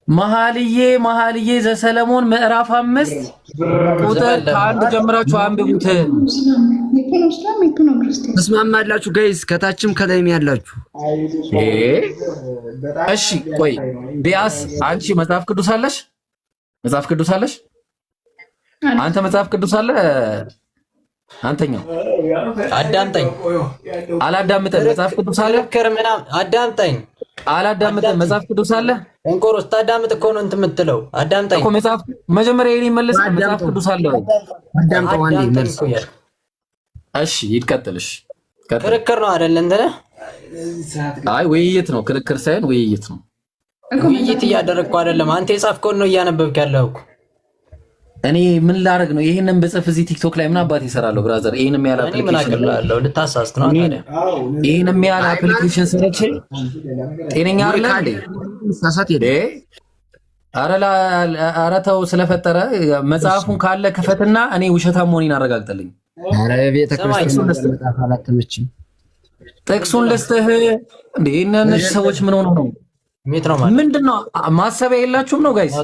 መኃልየ ዘሰሎሞን ምዕራፍ 5 ቁጥር ከአንድ ጀምራችሁ አንብቡት። ተስማማላችሁ ጋይስ? ከታችም ከላይም ያላችሁ እሺ ቆይ ቢያስ አንቺ መጽሐፍ ቅዱስ አለሽ? መጽሐፍ ቅዱስ አለሽ? አንተ መጽሐፍ ቅዱስ አለ? አንተኛው አዳምጠኝ። አላዳምጠን። መጽሐፍ ቅዱስ አለ? አዳምጠኝ። አላዳምጠን። መጽሐፍ ቅዱስ አለ? እንቆሮስ ታዳምጥ እኮ ነው እንትን የምትለው። አዳምጠኝ እኮ መጽሐፍ መጀመሪያ የኔ መልስ መጽሐፍ ቅዱስ አለ ወይ? አዳምጠው አንዴ መልስ። እሺ ይቀጥልሽ። ክርክር ነው አይደል? እንትን አይ ውይይት ነው፣ ክርክር ሳይሆን ውይይት ነው። ውይይት እያደረግኩ አይደለም። አንተ የጻፍከውን ነው እያነበብክ ያለው እኮ። እኔ ምን ላደርግ ነው? ይሄንን በጽፍ እዚህ ቲክቶክ ላይ ምን አባት ይሰራለሁ ብራዘር? ይሄንም ያለ አፕሊኬሽን አለው ልታሳስት ነው ታዲያ። ይሄንም ያለ አፕሊኬሽን ሰረች ጤነኛ አይደለ እንዴ? ሳሳት ይደ ኧረ ተው ስለፈጠረ መጽሐፉን ካለ ክፈትና እኔ ውሸታም መሆኔን አረጋግጥልኝ። ኧረ ቤተክርስቲያን መጽሐፍ አላተመችም። ጥቅሱን ልስጥህ እንዴ? እነዚህ ሰዎች ምን ሆነው ነው? ምንድነው ማሰቢያ የላችሁም ነው ጋይስ?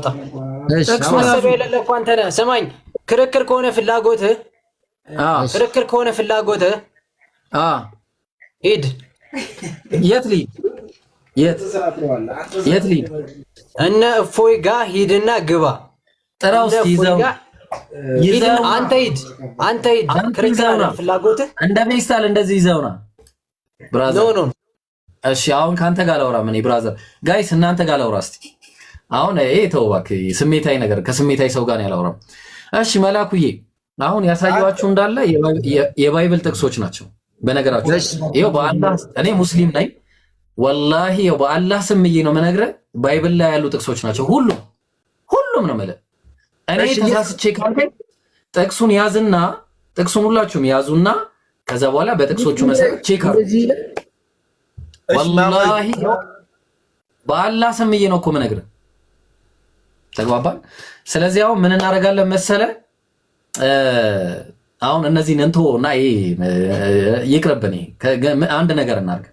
ጥቅሱ ማሰቢያ የሌለ እኮ አንተ ነህ። ስማኝ፣ ክርክር ከሆነ ፍላጎትህ ሂድ። የት ልሂድ? የት ልሂድ? እነ እፎይ ጋር ሂድና ግባ። ጥራው እስኪ ይዘው አንተ ሂድ። ክርክር ነው ፍላጎትህ። እንደ ፌስታል እንደዚህ ይዘውና ብራዘር ኖ እሺ አሁን ካንተ ጋር ላውራ። ምን ብራዘር ጋይስ እናንተ ጋር ላውራ እስቲ። አሁን ይሄ ተው እባክህ፣ ስሜታዊ ነገር ከስሜታዊ ሰው ጋር ነው ያላውራም። እሺ መላኩዬ አሁን ያሳየዋችሁ እንዳለ የባይብል ጥቅሶች ናቸው። በነገራችሁ ይሄው በአላህ እኔ ሙስሊም ነኝ ወላሂ፣ ይሄው በአላህ ስምዬ ነው የምነግርህ። ባይብል ላይ ያሉ ጥቅሶች ናቸው ሁሉም ነው ማለት። እኔ ተሳስቼ ካልከኝ ጥቅሱን ያዝና ጥቅሱን ሁላችሁም ያዙና ከዛ በኋላ በጥቅሶቹ መሰረት ቼክ አድርጉ። ወላሂ በአላህ ስምዬ ነው እኮ የምነግርህ። ተግባባን? ስለዚህ አሁን ምን እናደርጋለን መሰለ? አሁን እነዚህን እንተውና ይቅርብን። አንድ ነገር እናድርግ።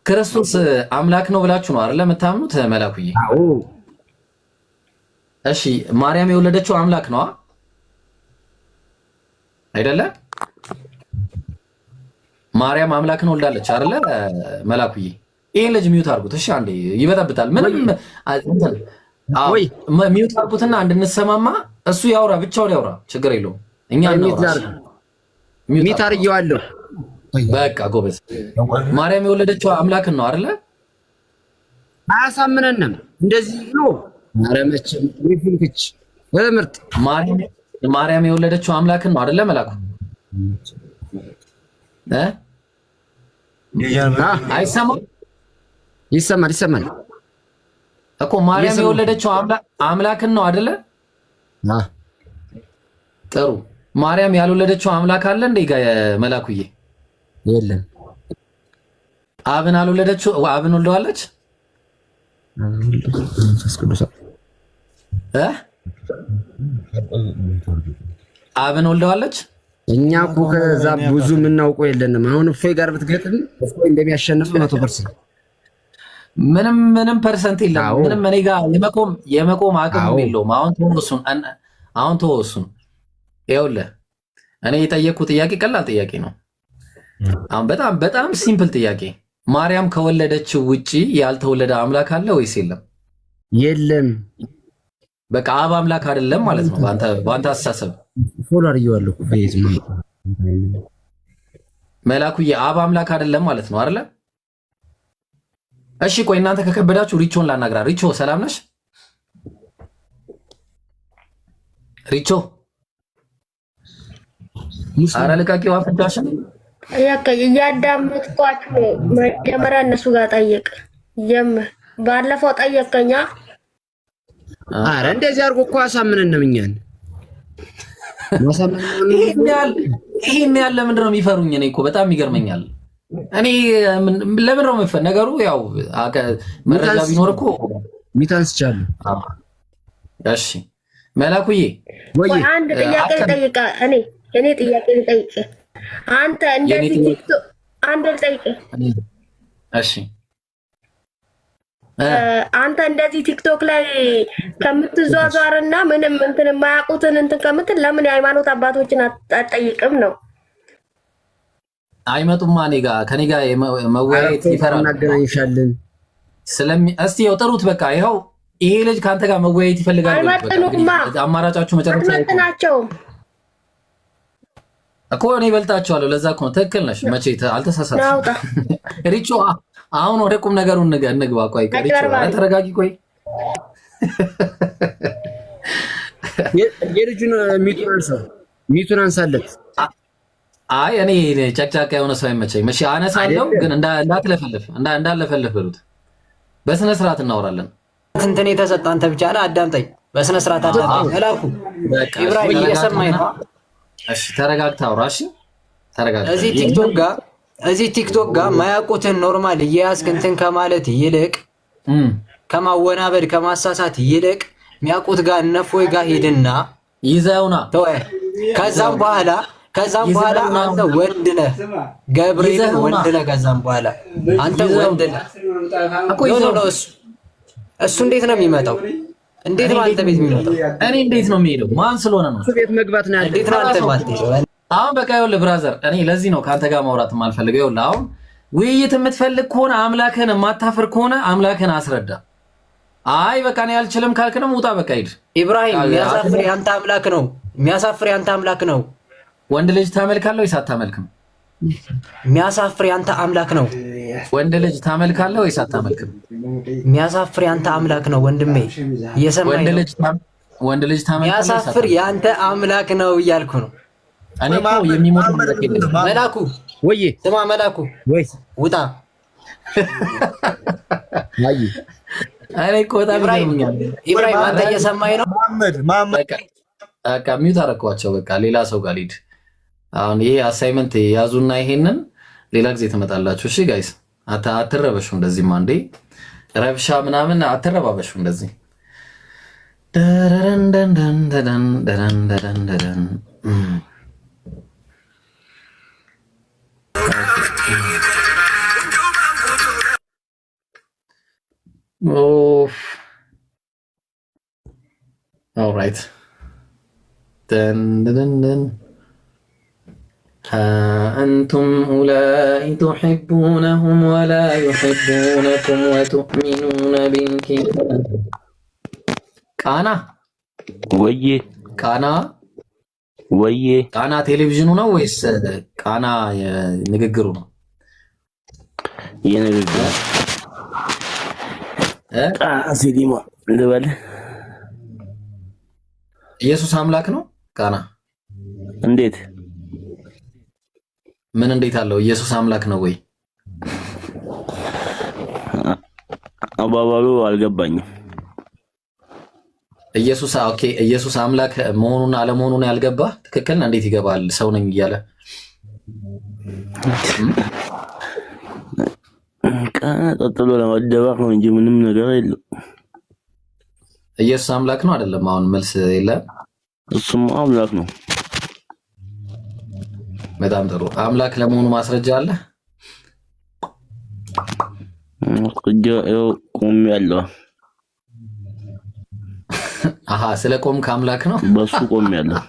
ክርስቶስ አምላክ ነው ብላችሁ ነው አይደል የምታምኑት? መላኩዬ እሺ፣ ማርያም የወለደችው አምላክ ነው። አይደለ? ማርያም አምላክን ወልዳለች አይደለ? መላኩዬ ይሄን ልጅ ሚውት አድርጉት እሺ። አንዴ ይበጣብጣል። ምንም ወይ ሚውት አድርጉትና እንድንሰማማ እሱ ያውራ፣ ብቻውን ያውራ፣ ችግር የለውም። እኛ ሚውት አድርጌዋለሁ። በቃ ጎበዝ። ማርያም የወለደችው አምላክን ነው አይደለ? አያሳምነንም እንደዚህ ነው። ማርያምችን ሪፍንክች ምርጥ ማርያም የወለደችው አምላክን ነው አይደለ? መላኩ አይሰማም? ይሰማል እኮ ማርያም የወለደችው አምላክን ነው አይደለ? ጥሩ። ማርያም ያልወለደችው አምላክ አለ እንዴ? መላኩዬ የለም። አብን አልወለደችው? አብን ወልደዋለች? አብን ወልደዋለች? እኛ እኮ ከዛ ብዙ የምናውቀው የለንም። አሁን እፎይ ጋር ብትገጥም እፎይ እንደሚያሸንፍ 100%። ምንም ፐርሰንት የለም። ምንም እኔ ጋር የመቆም አቅም የለውም። አሁን ተወሱን። ይኸውልህ እኔ የጠየቅኩት ጥያቄ ቀላል ጥያቄ ነው። አሁን በጣም ሲምፕል ጥያቄ። ማርያም ከወለደችው ውጪ ያልተወለደ አምላክ አለ ወይስ የለም? የለም። በቃ አብ አምላክ አይደለም ማለት ነው በአንተ አስተሳሰብ። ፎሎ አድርጌዋለሁ። መላኩዬ አብ አምላክ አይደለም ማለት ነው አይደለ? እሺ ቆይ እናንተ ከከበዳችሁ ሪቾን ላናግራ። ሪቾ ሰላም ነሽ? ሪቾ ኧረ ልቀቂው አፍንጫሽን። እያዳመጥኳችሁ መጀመሪያ እነሱ ጋር ጠየቅ። ባለፈው ጠየቀኛ። ኧረ እንደዚህ አድርጎ እኮ አሳምነንም እኛን። ይሄን ያለ ምንድን ነው የሚፈሩኝ? እኔ እኮ በጣም ይገርመኛል። እኔ ለምን ነው የምፈን ነገሩ? ያው መረጃ ቢኖር እኮ ሚታንስቻለሁ። እሺ መላኩዬ አንድ ጥያቄ ልጠይቅ። እኔ ጥያቄ ልጠይቅ። አንተ እንደዚህ ቲክቶክ አንድ ልጠይቅ። እሺ አንተ እንደዚህ ቲክቶክ ላይ ከምትዟዟርና ምንም እንትን የማያውቁትን እንትን ከምትል ለምን የሃይማኖት አባቶችን አትጠይቅም ነው? አይመጡማ ከኔ ጋር መወያየት ይፈራል። እናገናኝሻለን እስቲ ያው ጥሩት። በቃ ይኸው ይሄ ልጅ ከአንተ ጋር መወያየት ይፈልጋል። አማራጫችሁ መጨረሻ አይመጥናቸውም እኮ እኔ እበልጣቸዋለሁ። ለዛ እኮ ነው። ትክክል ነሽ። መቼ አልተሳሳትሽም። ሪቾ አሁን ወደ ቁም ነገሩ እንግባ። ቆይ ሪቾ ተረጋጊ። ቆይ የልጁን ሚቱን አንሳለት። አይ እኔ ጨቅጫቃ የሆነ ሰው አይመቸኝም። እሺ አነሳለሁ፣ ግን እንዳለፈልፍ በሉት። በስነ ስርዓት እናወራለን። እንትን የተሰጠ አንተ ብቻ ነህ። አዳምጠኝ በስነ ስርዓት አዳምጠኝ። መላኩ ኢብራሂም እየሰማኝ ነው። እሺ ተረጋግተህ አውራ። እሺ ተረጋግተህ እዚህ ቲክቶክ ጋር ማያውቁትን ኖርማል እየያዝክ እንትን ከማለት ይልቅ ከማወናበድ ከማሳሳት ይልቅ የሚያውቁት ጋር እነፎይ ጋር ሂድና ይዘውና ከዛም በኋላ አንተ ወንድ ነህ፣ ገብርኤል ወንድ ነህ። ከዛም በኋላ አንተ ወንድ ነህ እኮ እሱ እንዴት ነው የሚመጣው? እንዴት ነው አንተ ቤት የሚመጣው? እኔ እንዴት ነው የሚሄደው? ማን ስለሆነ ነው? እሱ ቤት መግባት ነው። እንዴት ነው አንተ የማትሄደው? አሁን በቃ ይኸውልህ ብራዘር፣ እኔ ለዚህ ነው ከአንተ ጋር ማውራት የማልፈልገው። ይኸውልህ አሁን ውይይት የምትፈልግ ከሆነ አምላክህን የማታፍር ከሆነ አምላክህን አስረዳ። አይ በቃ እኔ አልችልም ካልክንም ውጣ፣ በቃ ሂድ። ኢብራሂም የሚያሳፍር ያንተ አምላክ ነው። የሚያሳፍር ያንተ አምላክ ነው። ወንድ ልጅ ታመልካለህ ወይስ አታመልክም? የሚያሳፍር ያንተ አምላክ ነው። ወንድ ልጅ ታመልካለህ ወይስ አታመልክም? የሚያሳፍር ያንተ አምላክ ነው ወንድሜ፣ እየሰማኝ ነው። ወንድ ልጅ ታመልካለህ? የሚያሳፍር ያንተ አምላክ ነው እያልኩ ነው። እኔ እኮ የሚሞት መላኩ ወይ ስማ፣ መላኩ ወይ ውጣ። አይ እኔ እኮ በጣም ይገርምኛል። ኢብራሂም አንተ እየሰማኝ ነው? በቃ ሚውት አደረኳቸው። በቃ ሌላ ሰው ጋር ሊድ። አሁን ይሄ አሳይመንት ያዙና ይሄንን ሌላ ጊዜ ትመጣላችሁ። እሺ ጋይስ፣ አትረበሹ እንደዚህ። ማንዴ ረብሻ ምናምን አትረባበሹ እንደዚህ። ኦልራይት أنتم أولئك تحبونهم ولا يحبونكم وتؤمنون بالكتاب ቃና ቃና ቃና ቴሌቪዥኑ ነው ወይስ ቃና ንግግሩ ነው? የንግግሩ ሲዲማ ልበል። ኢየሱስ አምላክ ነው ቃና? እንዴት ምን እንዴት አለው? ኢየሱስ አምላክ ነው ወይ? አባባሉ አልገባኝም። ኢየሱስ ኦኬ፣ ኢየሱስ አምላክ መሆኑን አለመሆኑን ያልገባ ትክክል ነው። እንዴት ይገባል? ሰው ነኝ እያለ ቀጥሎ ለመደባቅ ነው እንጂ ምንም ነገር የለም። ኢየሱስ አምላክ ነው አይደለም? አሁን መልስ የለም። እሱም አምላክ ነው። በጣም ጥሩ። አምላክ ለመሆኑ ማስረጃ አለ? ቆም ያለው አሃ፣ ስለ ቆም ከአምላክ ነው። በሱ ቆም ያለው።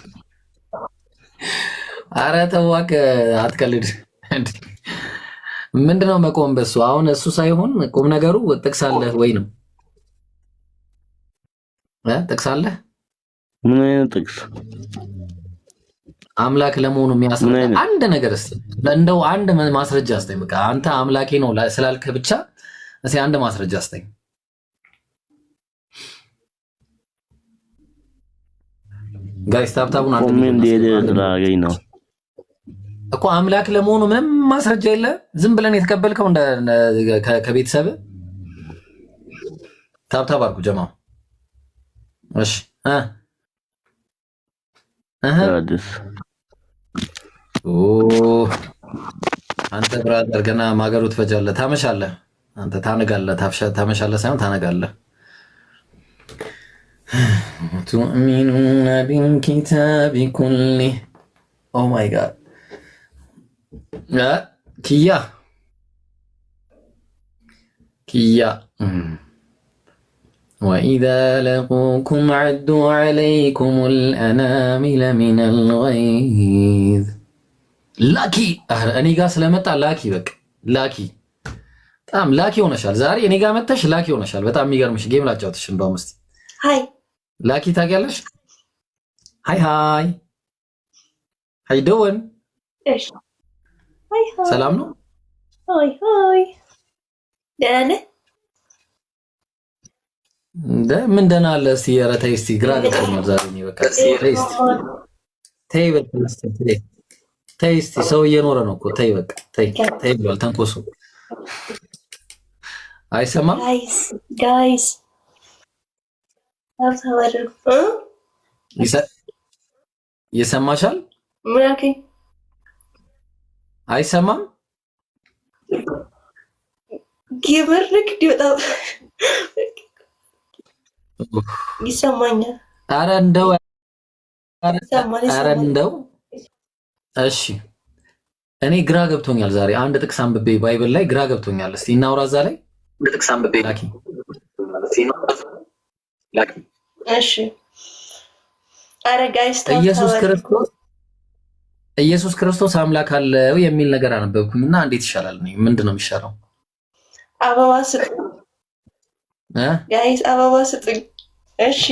አረ ተው እባክህ አትቀልድ። ምንድነው መቆም በሱ? አሁን እሱ ሳይሆን ቁም ነገሩ ጥቅስ አለህ ወይ ነው? ጥቅስ አለህ? ምን አይነት ጥቅስ? አምላክ ለመሆኑ የሚያስረዳ አንድ ነገር እስቲ እንደው አንድ ማስረጃ አስጠኝ። በቃ አንተ አምላኬ ነው ስላልክ ብቻ እስቲ አንድ ማስረጃ አስጠኝ። ጋይስ ታብታቡን አንተ ምን እንደደረገኝ ነው እኮ አምላክ ለመሆኑ ምንም ማስረጃ የለ። ዝም ብለን የተቀበልከው ከቤተሰብ ታብታብ አድርጉ ጀማው። እሺ አንተ ብራዘር ገና ማገሩ ትፈጃለህ፣ ታመሻለህ። አንተ ታነጋለህ፣ ታመሻለህ ሳይሆን ታነጋለህ። ቱእሚኑነ ቢልኪታቢ ኩሊህ ኦ ማይ ጋድ ኪያ ወኢዛ ለቁኩም ዐዱ ዐለይኩም አልአናሚለ ሚነል ገይዝ ላኪ። እኔ ጋር ስለመጣ ላኪ፣ በቃ ላኪ፣ በጣም ላኪ ሆነሻል ዛሬ። እኔ ጋር መጥተሽ ላኪ ሆነሻል። በጣም የሚገርምሽ ጌም ላጫውትሽ። እንደውም እስኪ ሃይ ላኪ ታውቂያለሽ? ሃይ ሃይ ሃይ ዶን እሺ፣ ሃይ ሃይ ሰላም ነው? ሃይ ሃይ ደህና ነህ? ምን ደህና አለ? እስኪ ኧረ ተይ እስኪ ግራ ገብቶኛል ዛሬ እኔ በቃ ተይ እስኪ ተይ በቃ ተይ እስኪ ሰው እየኖረ ነው እኮ ተይ በቃ ተይ ብሏል ተንኮሱ። አይሰማም ጋይስ ይሰማሻል? ምን አልከኝ? አይሰማም? ጌመር ልክ ዲወጣ ይሰማኛል። ኧረ እንደው እሺ፣ እኔ ግራ ገብቶኛል ዛሬ። አንድ ጥቅስ አንብቤ ባይብል ላይ ግራ ገብቶኛል። እስቲ እናውራ እዛ ላይ ጥቅስ አንብቤ ላኪ። እሺ አረ ጋይስ ኢየሱስ ክርስቶስ አምላክ አለው የሚል ነገር አነበብኩኝና እንዴት ይሻላል? ምንድን ነው የሚሻለው? አበባ ስጡኝ ጋይስ፣ አበባ ስጡኝ። እሺ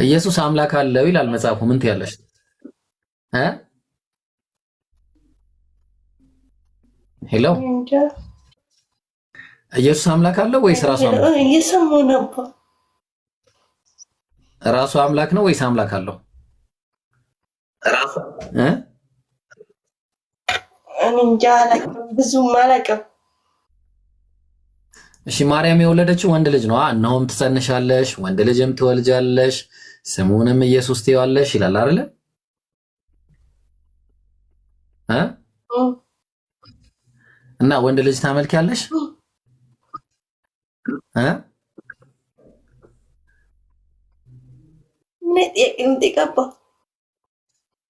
ኢየሱስ አምላክ አለው ይላል መጽሐፉ። ምን ትያለሽ? ሄሎ ኢየሱስ አምላክ አለው ወይስ ራሱ አምላክ? እየሰማሁ ነበር። ራሱ አምላክ ነው ወይስ አምላክ አለው? ራሱ እንጃ አላውቅም፣ ብዙም አላውቅም። እሺ ማርያም የወለደችው ወንድ ልጅ ነው። እነሆም ትጸንሻለሽ፣ ወንድ ልጅም ትወልጃለሽ፣ ስሙንም ኢየሱስ ትይዋለሽ ይላል አይደለ? እና ወንድ ልጅ ታመልኪያለሽ?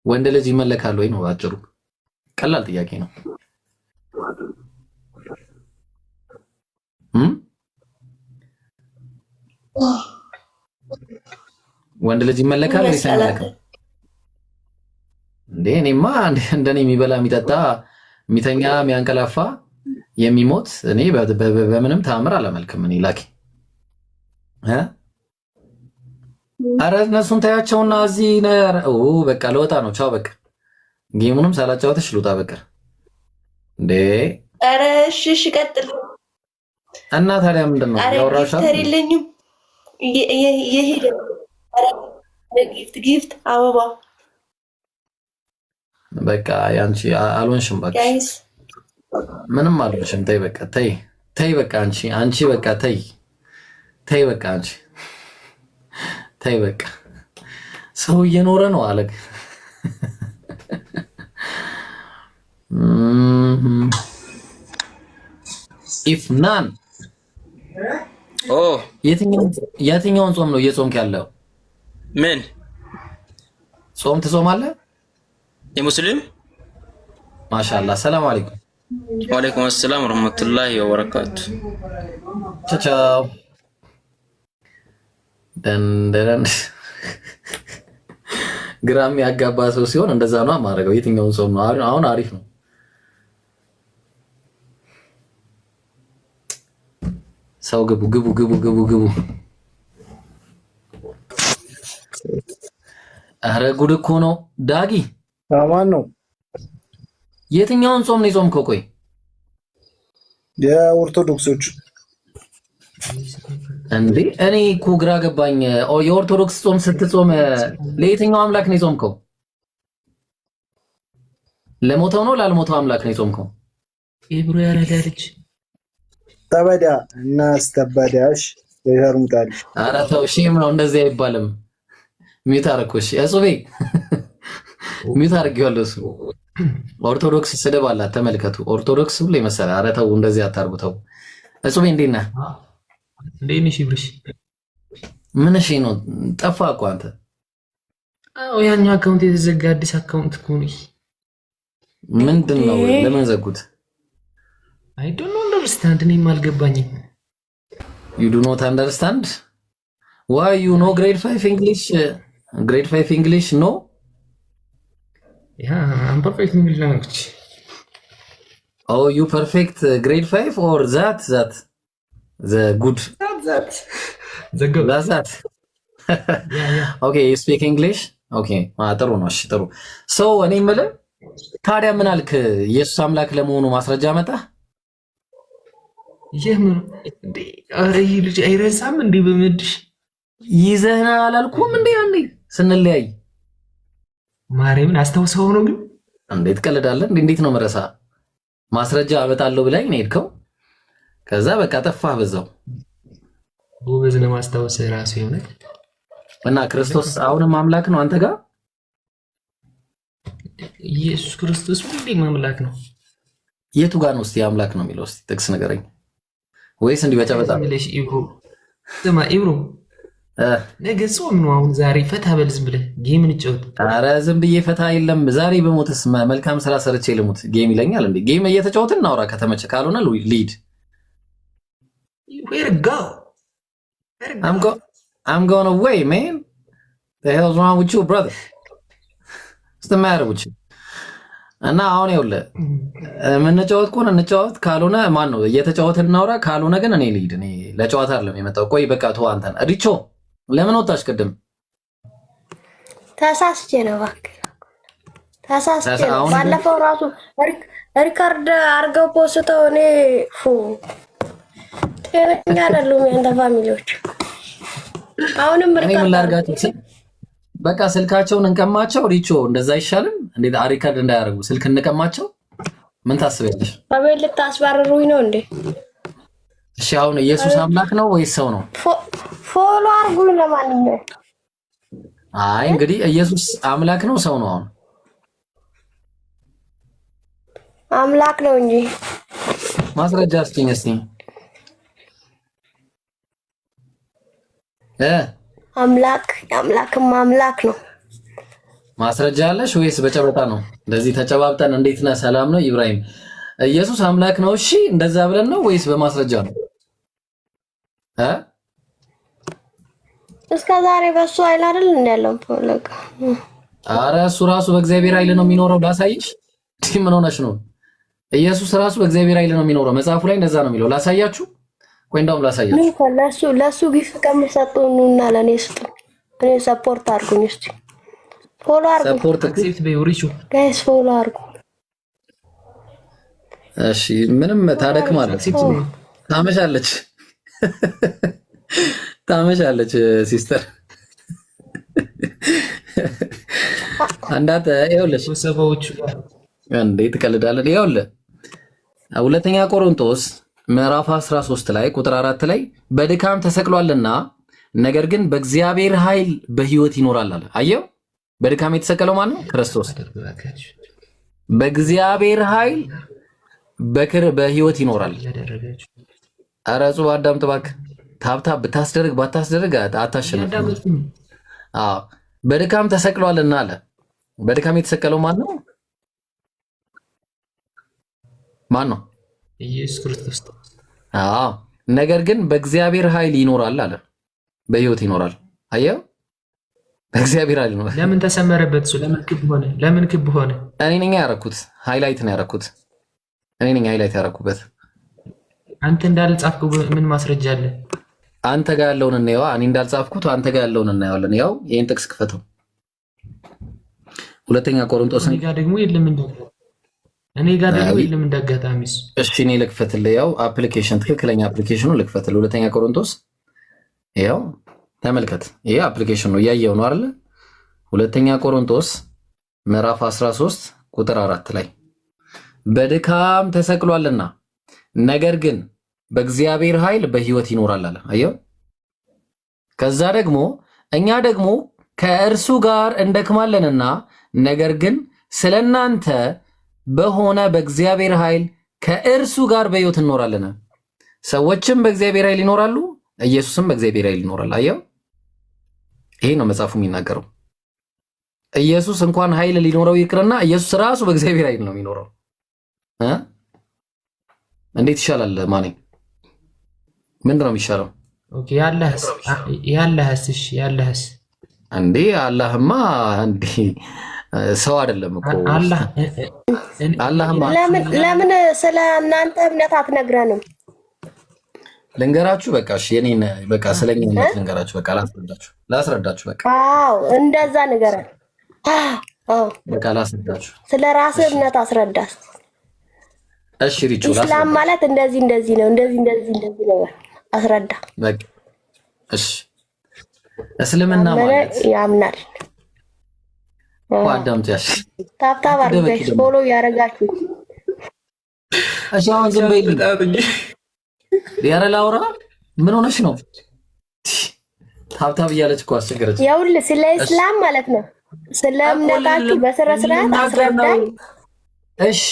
ወንድ ልጅ ይመለካል ወይ ነው አጭሩ። ቀላል ጥያቄ ነው። ወንድ ልጅ ይመለካል ወይስ አይመለክም? እንዴ እኔማ እንደኔ የሚበላ የሚጠጣ የሚተኛ የሚያንቀላፋ የሚሞት እኔ በምንም ተአምር አላመልክም። እኔ ላኪ አረ እነሱን ታያቸውና እዚህ በቃ ለወጣ ነው። ቻው በቃ ጌሙንም ሳላጫወትሽ ልውጣ በቃ። እንዴ አረ እሺ ቀጥል። እና ታዲያ ምንድን ነው ያወራሻል? ተሪልኝም የሄደ ጊፍት አበባ በቃ ያንቺ አልሆንሽም። በቃ ምንም አልሆንሽም። ተይ በቃ ተይ በቃ አንቺ በቃ ተይ በቃ አንቺ ተይ በቃ ሰው እየኖረ ነው አለ። ኢፍ ናን የትኛውን ጾም ነው እየጾምክ ያለው? ምን ጾም ትጾማለህ? የሙስሊም ማሻአላህ። ሰላም አለይኩም። ወአለይኩም ሰላም ወራህመቱላሂ ወበረካቱ። ቻው ደንደረን ግራም ያጋባ ሰው ሲሆን እንደዛ ነው ማድረገው። የትኛውን ጾም ነው አሁን? አሪፍ ነው። ሰው ግቡ። አረ ጉድ እኮ ነው ዳጊ። ማን ነው? የትኛውን ጾም ነው የጾምከው? ቆይ የኦርቶዶክሶች እንዴ እኔ እኮ ግራ ገባኝ። የኦርቶዶክስ ጾም ስትጾም ለየትኛው አምላክ ነው የጾምከው? ለሞተው ነው ላልሞተው አምላክ ነው የጾምከው? ኢብሮ ያረዳልች ተበዳ እና ስተበዳሽ የሸርሙጣል። ኧረ ተው ሺም ነው እንደዚህ አይባልም። ሚውት አደረኩሽ እጹቤ ሚውት አድርጌዋለሁ። እሱ ኦርቶዶክስ ስድብ አላት ተመልከቱ። ኦርቶዶክስ ሁሉ ይመሰላል። ኧረ ተው እንደዚህ አታርጉ ተው። እጹቤ እንዴት ነህ? እንዴት ነሽ ይብርሽ? ምን እሺ ነው ጠፋ እኮ አንተ። አዎ ያኛው አካውንት የተዘጋ አዲስ አካውንት እኮ ነው። ምንድን ነው ለምን ዘጉት? አይ ዶንት አንደርስታንድ እኔም አልገባኝም። you do not understand why you know grade 5 english no yeah I'm perfect in English language. Oh you perfect grade 5 or that the good the good that yeah okay you speak English okay ጥሩ ነው። እሺ ጥሩ so እኔ የምልህ ታዲያ ምን አልክ? ኢየሱስ አምላክ ለመሆኑ ማስረጃ መጣ? የምን እንዴ? አረ ይሄ ልጅ አይረሳም እንዴ? በመድሽ ይዘህና አላልኩም እንዴ? አንዴ ስንለያይ ማርያምን አስታውሰው ነው። ግን እንዴት ቀልዳለህ እንዴ? እንዴት ነው መረሳ? ማስረጃ አመጣለሁ ብላኝ ነው የሄድከው። ከዛ በቃ ጠፋህ በዛው። ጎበዝ ነው ማስታወስ ራሱ ይሆናል። እና ክርስቶስ አሁንም አምላክ ነው አንተ ጋር? ኢየሱስ ክርስቶስ ሁሌም አምላክ ነው። የቱ ጋር ነው እስቲ አምላክ ነው የሚለው? እስቲ ጥቅስ ንገረኝ። ወይስ እንዲህ በጨበጣ ብለሽ ኢብሮ ስማ፣ ኢብሮ ነገ ጾም ነው። አሁን ዛሬ ፈታ በል ዝም ብለህ ጌም እንጫወት። ኧረ ዝም ብዬ ፈታ የለም። ዛሬ በሞትስ መልካም ስራ ሰርቼ ልሙት። ጌም ይለኛል እንዴ? ጌም እየተጫወትን እናውራ ከተመቸ፣ ካልሆነ ሊድ where go I'm going away man. The hell's wrong with you brother? What's the matter with you? እና አሁን ይኸውልህ የምንጫወት ከሆነ እንጫወት፣ ካልሆነ ማን ነው እየተጫወትን እናውራ። ካልሆነ ግን እኔ ልሂድ። እኔ ለጨዋታ አይደለም የመጣው። ቆይ በቃ ተው አንተን። ሪቾ ለምን ወጣሽ ቅድም? ተሳስቼ ነው እባክህ ተሳስቼ ነው። ባለፈው ራሱ ሪካርድ አድርገው ፖስተው እኔ ጤነኛ አይደሉም የአንተ ፋሚሊዎች። አሁንም ሪካርድ ላድርጋቸው በቃ ስልካቸውን እንቀማቸው። ሪቾ እንደዛ አይሻልም? እንዴት ሪካርድ እንዳያደርጉ ስልክ እንቀማቸው። ምን ታስቢያለሽ? አቤት ልታስባርሩኝ ነው እንዴ? እሺ አሁን ኢየሱስ አምላክ ነው ወይስ ሰው ነው? ፎሎ አድርጉኝ ለማንኛውም። አይ እንግዲህ ኢየሱስ አምላክ ነው ሰው ነው? አሁን አምላክ ነው እንጂ ማስረጃ አስጪኝ እስቲ። አምላክም አምላክ ነው። ማስረጃ አለሽ ወይስ በጨበጣ ነው? እንደዚህ ተጨባብጠን እንዴት ነህ ሰላም ነው ኢብራሂም ኢየሱስ አምላክ ነው እሺ እንደዛ ብለን ነው ወይስ በማስረጃ ነው? እስከ ዛሬ በሱ አይል አይደል እንዳለው ፖለካ አረ እሱ ራሱ በእግዚአብሔር ኃይል ነው የሚኖረው። ላሳይሽ። ምን ሆነሽ ነው? ኢየሱስ ራሱ በእግዚአብሔር ኃይል ነው የሚኖረው። መጽሐፉ ላይ እንደዛ ነው የሚለው። ላሳያችሁ ወይ? እንዳውም ላሳያችሁ። ለሱ ጊፍት ከምትሰጡና ለኔ ስጡ። እኔ ሰፖርት አድርጉኝ እስቲ። ፎሎ አድርጉ። ሰፖርት አክሴፕት በዩሪቹ ጋይስ ፎሎ አድርጉ። እሺ ምንም ታደክማለች፣ ታመሻለች፣ ታመሻለች ሲስተር አንዳት ይኸውልሽ ሰባዎቹ እንዴት ትቀልዳለህ? ይኸውልህ ሁለተኛ ቆሮንቶስ ምዕራፍ 13 ላይ ቁጥር 4 ላይ በድካም ተሰቅሏልና ነገር ግን በእግዚአብሔር ኃይል በሕይወት ይኖራል አለ። አየው፣ በድካም የተሰቀለው ማን ነው? ክርስቶስ። በእግዚአብሔር ኃይል በሕይወት ይኖራል። ኧረ ጽዋ አዳምጥ እባክህ። ታብታብ ብታስደርግ ባታስደርግ አታሸንፍም። አዎ በድካም ተሰቅሏልና አለ። በድካም የተሰቀለው ማን ነው? ማን ነው? ኢየሱስ ክርስቶስ። አዎ ነገር ግን በእግዚአብሔር ኃይል ይኖራል አለ። በሕይወት ይኖራል። አየው፣ በእግዚአብሔር ኃይል ይኖራል። ለምን ተሰመረበት? እሱ ለምን ክብ ሆነ? ለምን ክብ ሆነ? እኔ ነኝ ያደረኩት። ሃይላይት ነው ያደረኩት። እኔ ነኝ ሃይላይት ያደረኩበት። አንተ እንዳልጻፍከው ምን ማስረጃ አለ? አንተ ጋር ያለውን እናየዋ። እኔ እንዳልጻፍኩት አንተ ጋር ያለውን እናየዋለን። ያው ይሄን ጥቅስ ክፈተው። ሁለተኛ ቆሮንቶስ እኔ ጋር ደግሞ የለም እንዳጋጣሚስ። እሺ እኔ ልክፈትልህ። ያው አፕሊኬሽን ትክክለኛ አፕሊኬሽኑ ልክፈትልህ። ሁለተኛ ቆሮንቶስ ያው ተመልከት። ይሄ አፕሊኬሽን ነው እያየው ነው አይደል? ሁለተኛ ቆሮንቶስ ምዕራፍ 13 ቁጥር 4 ላይ በድካም ተሰቅሏልና ነገር ግን በእግዚአብሔር ኃይል በሕይወት ይኖራል አለ። አየው። ከዛ ደግሞ እኛ ደግሞ ከእርሱ ጋር እንደክማለንና ነገር ግን ስለናንተ በሆነ በእግዚአብሔር ኃይል ከእርሱ ጋር በሕይወት እንኖራለን። ሰዎችም በእግዚአብሔር ኃይል ይኖራሉ፣ ኢየሱስም በእግዚአብሔር ኃይል ይኖራል። አየው። ይሄ ነው መጽሐፉ የሚናገረው። ኢየሱስ እንኳን ኃይል ሊኖረው ይቅርና ኢየሱስ ራሱ በእግዚአብሔር ኃይል ነው የሚኖረው። እንዴት ይሻላል? ማኔ ምንድን ነው የሚሻለው? ኦኬ ያለህስ እንዴ አላህማ እንዴ ሰው አይደለም እኮ አላህማ። ለምን ስለ እናንተ እምነት አትነግረንም? ልንገራችሁ በቃ። እሺ የኔን በቃ ስለኛ እምነት ልንገራችሁ በቃ። ላስረዳችሁ በቃ። አዎ እንደዛ ንገረን። አዎ በቃ ላስረዳችሁ። ስለ ራስህ እምነት አስረዳስ። እሺ ሪቹ ኢስላም ማለት እንደዚህ ነው፣ እንደዚህ ነው። አስረዳ በቃ። እሺ እስልምና ማለት ያምናል። አዳምጪያሽ ታብታብ አድርገሽ ፎሎ ያረጋችሁ። እሺ አሁን ዝም በይልኝ። ዲያራ ላውራ ምን ሆነሽ ነው? ታብታብ እያለች እኮ አስቸገረች። ይኸውልህ ስለ ኢስላም ማለት ነው፣ ስለ እምነታችሁ በስነ ስርዓት አስረዳኝ። እሺ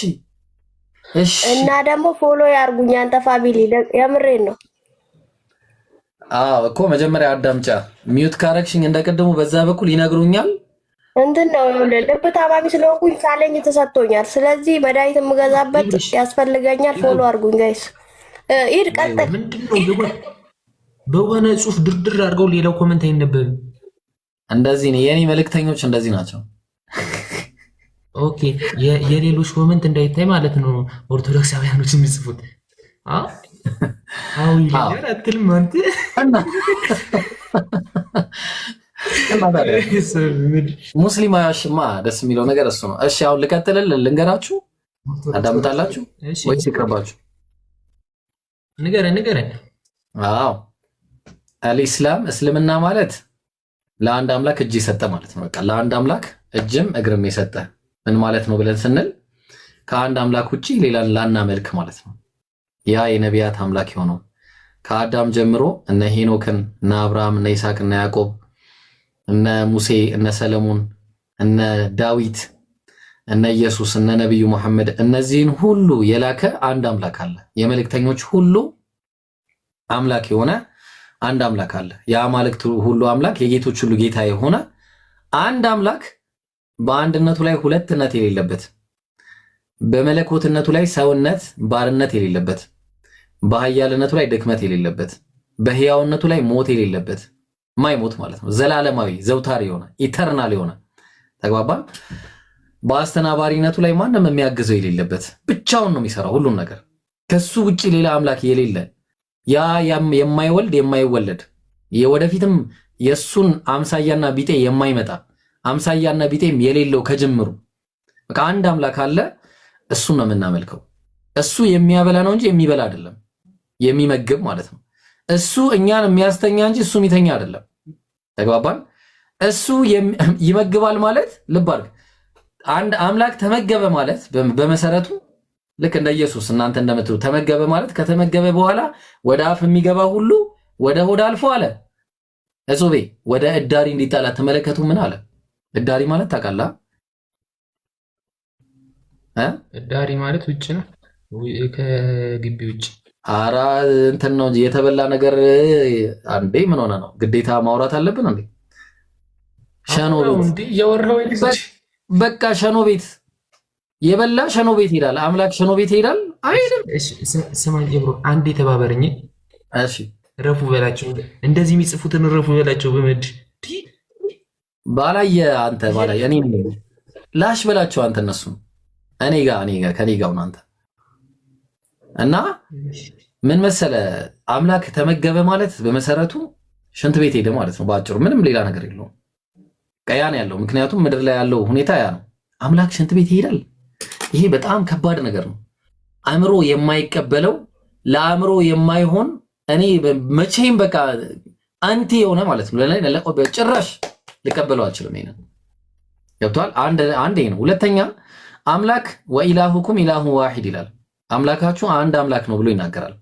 እና ደግሞ ፎሎ ያርጉኝ አንተ ፋሚሊ። የምሬን ነው። አዎ እኮ መጀመሪያ አዳምጫ። ሚዩት ካረክሽኝ እንደቀደሙ በዛ በኩል ይነግሩኛል። እንትን ነው ልብ ታማሚ ስለሆንኩኝ ቻሌንጅ ተሰጥቶኛል። ስለዚህ መድኃኒት የምገዛበት ያስፈልገኛል። ፎሎ አርጉኝ ጋይስ። ኢድ ቀጥል። ምንድነው በሆነ ጽሁፍ ድርድር አድርገው ሌላው ኮመንት አይነበብም። እንደዚህ ነው የኔ መልእክተኞች፣ እንደዚህ ናቸው። ኦኬ የሌሎች ኮመንት እንዳይታይ ማለት ነው ኦርቶዶክሳውያኖች የሚጽፉት። አዎ ይላል አትልም አንተ። ሙስሊማሽማ ደስ የሚለው ነገር እሱ ነው። እሺ አሁን ልቀጥልልን፣ ልንገራችሁ። አዳምጣላችሁ ወይስ ይቅርባችሁ? ንገረን። አዎ አልኢስላም እስልምና ማለት ለአንድ አምላክ እጅ የሰጠ ማለት ነው። በቃ ለአንድ አምላክ እጅም እግርም የሰጠ ምን ማለት ነው ብለን ስንል ከአንድ አምላክ ውጪ ሌላን ላናመልክ ማለት ነው። ያ የነቢያት አምላክ የሆነው ከአዳም ጀምሮ እነ ሄኖክን፣ እነ አብርሃም፣ እነ ይስሐቅ፣ እነ ያዕቆብ፣ እነ ሙሴ፣ እነ ሰለሞን፣ እነ ዳዊት፣ እነ ኢየሱስ፣ እነ ነቢዩ መሐመድ እነዚህን ሁሉ የላከ አንድ አምላክ አለ። የመልእክተኞች ሁሉ አምላክ የሆነ አንድ አምላክ አለ። የአማልክት ሁሉ አምላክ የጌቶች ሁሉ ጌታ የሆነ አንድ አምላክ በአንድነቱ ላይ ሁለትነት የሌለበት፣ በመለኮትነቱ ላይ ሰውነት ባርነት የሌለበት፣ በኃያልነቱ ላይ ድክመት የሌለበት፣ በሕያውነቱ ላይ ሞት የሌለበት፣ ማይሞት ማለት ነው። ዘላለማዊ ዘውታሪ የሆነ ኢተርናል የሆነ ተግባባን። በአስተናባሪነቱ ላይ ማንም የሚያግዘው የሌለበት ብቻውን ነው የሚሰራው ሁሉም ነገር ከሱ ውጪ ሌላ አምላክ የሌለ ያ የማይወልድ የማይወለድ የወደፊትም የሱን አምሳያና ቢጤ የማይመጣ አምሳያና ቢጤም የሌለው ከጅምሩ በቃ አንድ አምላክ አለ። እሱን ነው የምናመልከው። እሱ የሚያበላ ነው እንጂ የሚበላ አይደለም፣ የሚመግብ ማለት ነው። እሱ እኛን የሚያስተኛ እንጂ እሱ የሚተኛ አይደለም። ተግባባን። እሱ ይመግባል ማለት ልብ አድርግ። አንድ አምላክ ተመገበ ማለት በመሰረቱ ልክ እንደ ኢየሱስ እናንተ እንደምትሉ ተመገበ ማለት ከተመገበ በኋላ ወደ አፍ የሚገባ ሁሉ ወደ ሆድ አልፎ አለ እጹቤ ወደ እዳሪ እንዲጣላ ተመለከቱ። ምን አለ? እዳሪ ማለት ታውቃለህ? እዳሪ ማለት ውጭ ነው፣ ከግቢ ውጭ። ኧረ እንትን ነው የተበላ ነገር። አንዴ ምን ሆነ ነው ግዴታ ማውራት አለብን እንዴ? ሸኖ ቤት እያወራሁ በቃ ሸኖ ቤት የበላ ሸኖ ቤት ይሄዳል። አምላክ ሸኖ ቤት ይሄዳል አይደል? ስማኝ ብሮ አንዴ ተባበረኝ። እሺ ረፉ በላቸው፣ እንደዚህ የሚጽፉትን ረፉ በላቸው። በመድ ባላየ አንተ ባላየ እኔ ላሽ በላቸው አንተ እነሱ እኔ ጋር ከኔ ጋር ነው አንተ እና ምን መሰለ አምላክ ተመገበ ማለት በመሰረቱ ሽንት ቤት ሄደ ማለት ነው። በአጭሩ ምንም ሌላ ነገር የለውም። ቀያን ያለው ምክንያቱም ምድር ላይ ያለው ሁኔታ ያ ነው። አምላክ ሽንት ቤት ይሄዳል። ይሄ በጣም ከባድ ነገር ነው። አእምሮ የማይቀበለው ለአእምሮ የማይሆን እኔ መቼም በቃ አንቲ የሆነ ማለት ነው። ለኔ ጭራሽ ልቀበለው አልችልም። ይሄን ገብቷል። አንድ ነው። ሁለተኛ አምላክ ወኢላሁኩም ኢላሁ ዋሂድ ይላል። አምላካችሁ አንድ አምላክ ነው ብሎ ይናገራል።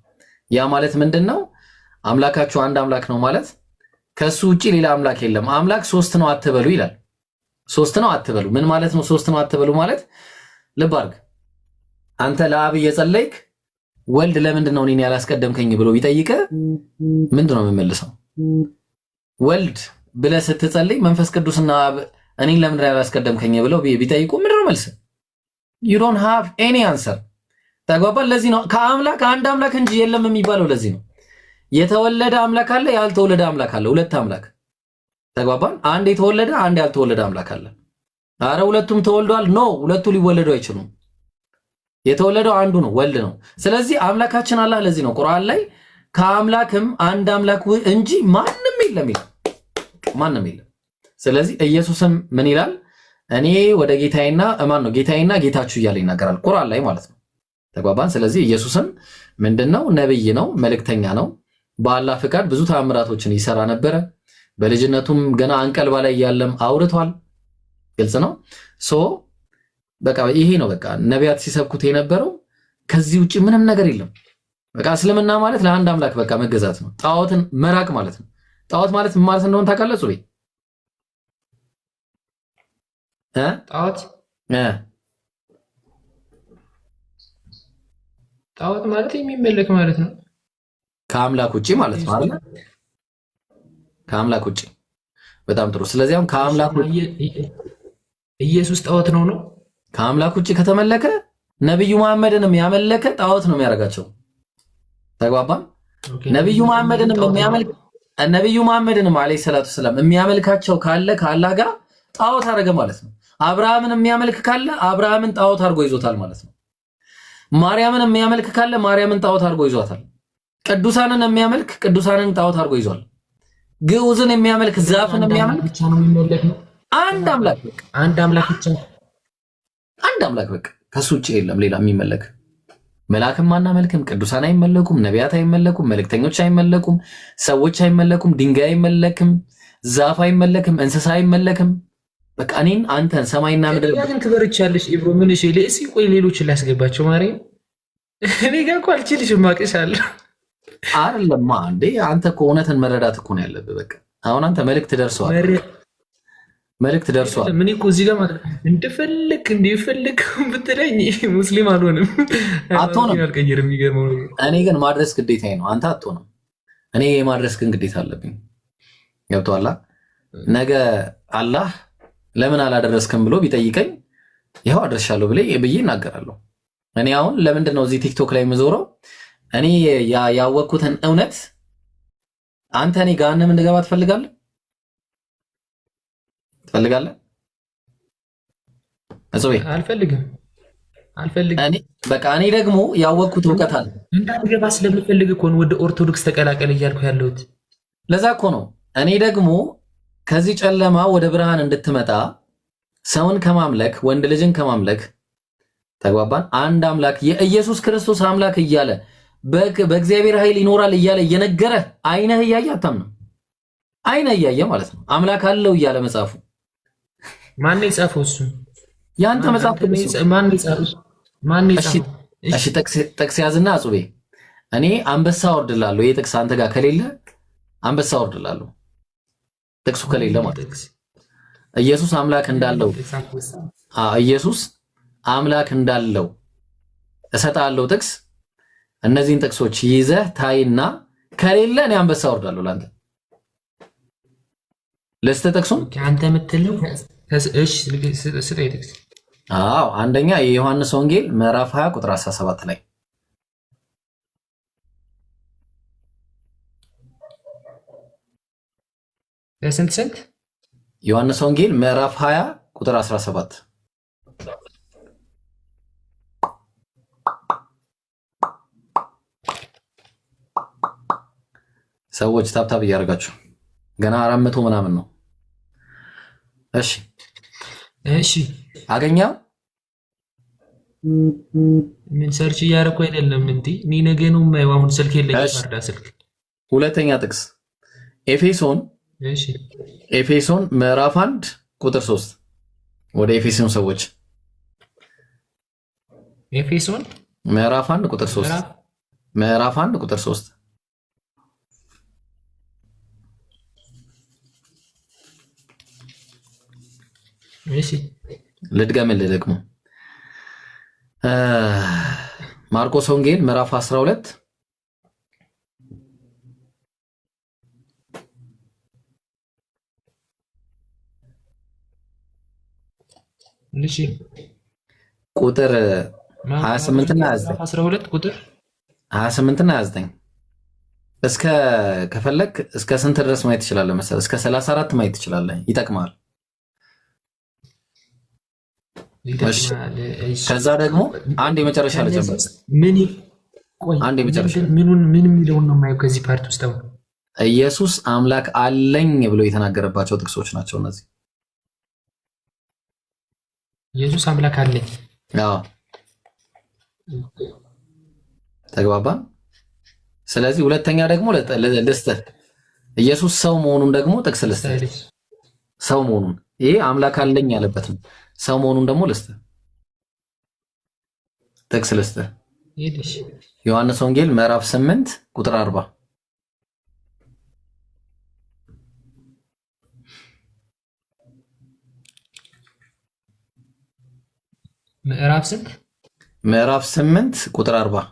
ያ ማለት ምንድነው? አምላካችሁ አንድ አምላክ ነው ማለት ከሱ ውጪ ሌላ አምላክ የለም። አምላክ ሶስት ነው አትበሉ ይላል። ሶስት ነው አትበሉ ምን ማለት ነው? ሶስት ነው አትበሉ ማለት ልብ አድርግ። አንተ ለአብ እየጸለይክ ወልድ ለምንድን ነው እኔን ያላስቀደምከኝ ብሎ ቢጠይቀ ምንድን ነው የምመልሰው? ወልድ ብለህ ስትጸልይ መንፈስ ቅዱስና አብ እኔን ለምንድን ነው ያላስቀደምከኝ ብለው ቢጠይቁ ምንድን ነው መልስ? you don't have any answer። ተግባባን። ለዚህ ነው ከአምላክ አንድ አምላክ እንጂ የለም የሚባለው። ለዚህ ነው የተወለደ አምላክ አለ፣ ያልተወለደ አምላክ አለ። ሁለት አምላክ ተግባባን። አንድ የተወለደ አንድ ያልተወለደ አምላክ አለ። አረ ሁለቱም ተወልደዋል? ኖ ሁለቱ ሊወለዱ አይችሉም። የተወለደው አንዱ ነው፣ ወልድ ነው። ስለዚህ አምላካችን አላህ ለዚህ ነው ቁርአን ላይ ከአምላክም አንድ አምላክ እንጂ ማንም የለም ይላል። ማንም የለም። ስለዚህ ኢየሱስም ምን ይላል? እኔ ወደ ጌታዬና ጌታዬና ጌታችሁ እያለ ይናገራል ቁርአን ላይ ማለት ነው። ተግባባን። ስለዚህ ኢየሱስም ምንድነው? ነብይ ነው፣ መልእክተኛ ነው። በአላህ ፍቃድ ብዙ ተአምራቶችን ይሰራ ነበረ። በልጅነቱም ገና አንቀልባ ላይ ያለም አውርቷል። ግልጽ ነው። በቃ ይሄ ነው በቃ ነቢያት ሲሰብኩት የነበረው። ከዚህ ውጪ ምንም ነገር የለም። በቃ እስልምና ማለት ለአንድ አምላክ በቃ መገዛት ነው። ጣዖትን መራቅ ማለት ነው። ጣዖት ማለት ምን ማለት እንደሆነ ታውቃለህ? ጹቤ ጣዖት ማለት የሚመለክ ማለት ነው። ከአምላክ ውጪ ማለት ነው አይደል? ከአምላክ ውጪ። በጣም ጥሩ። ስለዚህ አሁን ከአምላክ ውጪ ኢየሱስ ጣዖት ነው። ከአምላክ ውጪ ከተመለከ ነብዩ መሐመድንም ያመለከ ጣዖት ነው የሚያደርጋቸው። ተግባባን። ነብዩ መሐመድንም አለይሂ ሰላቱ ሰላም የሚያመልካቸው ካለ ከአላህ ጋር ጣዖት አደረገ ማለት ነው። አብርሃምን የሚያመልክ ካለ አብርሃምን ጣዖት አድርጎ ይዞታል ማለት ነው። ማርያምን የሚያመልክ ካለ ማርያምን ጣዖት አድርጎ ይዟታል። ቅዱሳንን የሚያመልክ ቅዱሳንን ጣዖት አድርጎ ይዟል። ግዑዝን የሚያመልክ ዛፍን የሚያመልክ ብቻ ነው የሚመለክ ነው። አንድ አምላክ በቃ አንድ አምላክ ብቻ አንድ አምላክ በቃ ከሱ ውጪ የለም ሌላ የሚመለክ። መልአክም አናመልክም፣ ቅዱሳን አይመለኩም፣ ነቢያት አይመለኩም፣ መልእክተኞች አይመለኩም፣ ሰዎች አይመለኩም፣ ድንጋይ አይመለክም፣ ዛፍ አይመለክም፣ እንስሳ አይመለክም። በቃ እኔን አንተን ሰማይና ምድር ግን ትበርቻለሽ ኢብሮ ምን እሺ ለእሲ ቆይ ሌሎችን ላስገባቸው ማርያም እኔ ጋር እኮ አልችልሽም ማቅሻለሁ አይደለም እንዴ አንተ እኮ እውነትን መረዳት እኮ ነው ያለብህ። በቃ አሁን አንተ መልእክት ደርሷል። ምን እኮ እዚህ ጋር ማለት እንደፈለክ ብትለኝ ሙስሊም አልሆንም አልቀየርም። የሚገርመው እኔ ግን ማድረስ ግዴታዬ ነው። አንተ አትሆንም። እኔ የማድረስ ግን ግዴታ አለብኝ። ገብቶሃል? ነገ አላህ ለምን አላደረስክም ብሎ ቢጠይቀኝ ይኸው አድርሻለሁ ብዬ እናገራለሁ። እኔ አሁን ለምንድን ነው እዚህ ቲክቶክ ላይ የምዞረው? እኔ ያወቅኩትን እውነት አንተ እኔ ገሃነም እንድገባ ትፈልጋለህ? እጽቤ አልፈልግም። እኔ በቃ እኔ ደግሞ ያወቅኩት እውቀት አለ እንዳትገባ ስለምፈልግ እኮ ነው ወደ ኦርቶዶክስ ተቀላቀል እያልኩ ያለሁት። ለዛ እኮ ነው እኔ ደግሞ ከዚህ ጨለማ ወደ ብርሃን እንድትመጣ ሰውን ከማምለክ ወንድ ልጅን ከማምለክ ተግባባን። አንድ አምላክ የኢየሱስ ክርስቶስ አምላክ እያለ በእግዚአብሔር ኃይል ይኖራል እያለ እየነገረ አይነህ እያየ አታምነው። አይነህ እያየ ማለት ነው አምላክ አለው እያለ መጽሐፉ ማን ነው የጻፈው? እሱ ያንተ መጽሐፍ ማን ነው የጻፈው? እሺ ጥቅስ ያዝና አጹቤ እኔ አንበሳ ወርድላለሁ። ይሄ ጥቅስ አንተ ጋር ከሌለ አንበሳ ወርድላለሁ። ጥቅሱ ከሌለ ማለት ኢየሱስ አምላክ እንዳለው ኢየሱስ አምላክ እንዳለው እሰጣለሁ ጥቅስ። እነዚህን ጥቅሶች ይዘህ ታይና ከሌለ እኔ አንበሳ ወርዳለሁ ላንተ ለስተ ጥቅሱን አንተ የምትለው እሺ ስጠኝ ጥቅስ። አንደኛ የዮሐንስ ወንጌል ምዕራፍ 20 ቁጥር 17 ላይ ስንት ዮሐንስ ወንጌል ምዕራፍ 20 ቁጥር 17 ሰዎች ታብታብ እያደረጋችሁ ገና 400 ምናምን ነው። እሺ አገኘው። ምን ሰርች እያደረኩ አይደለም እንዴ? እኔ ነገ ነው የማየው። አሁን ስልክ የለኝም። ማርዳ ስልክ። ሁለተኛ ጥቅስ ኤፌሶን ምዕራፍ 1 ቁጥር 3 ወደ ኤፌሶን ሰዎች ኤፌሶን ምዕራፍ 1 ቁጥር 3 ምዕራፍ 1 ቁጥር 3 እሺ ልድገምልህ ደግሞ ማርቆስ ወንጌል ምዕራፍ 12 እሺ ቁጥር 28 እና 29 12 ቁጥር 28 እና 29 እስከ ከፈለክ እስከ ስንት ድረስ ማየት ትችላለህ መሰለህ? እስከ 34 ማየት ትችላለህ። ይጠቅማል። ከዛ ደግሞ አንድ የመጨረሻ ልጨምር። አንድ የመጨረሻ ምን የሚለውን ነው የማየው ከዚህ ፓርት ውስጥ ነው። ኢየሱስ አምላክ አለኝ ብሎ የተናገረባቸው ጥቅሶች ናቸው እነዚህ። ኢየሱስ አምላክ አለኝ። አዎ ተግባባን። ስለዚህ ሁለተኛ ደግሞ ልስጥህ ኢየሱስ ሰው መሆኑን ደግሞ ጥቅስ ልስጥህ። ሰው መሆኑን ይሄ አምላክ አለኝ ያለበት ነው። ሰው መሆኑን ደግሞ ልስጥህ ጥቅስ ልስጥህ። ዮሐንስ ወንጌል ምዕራፍ 8 ቁጥር 40 ምዕራፍ ስንት? ምዕራፍ 8 ቁጥር 40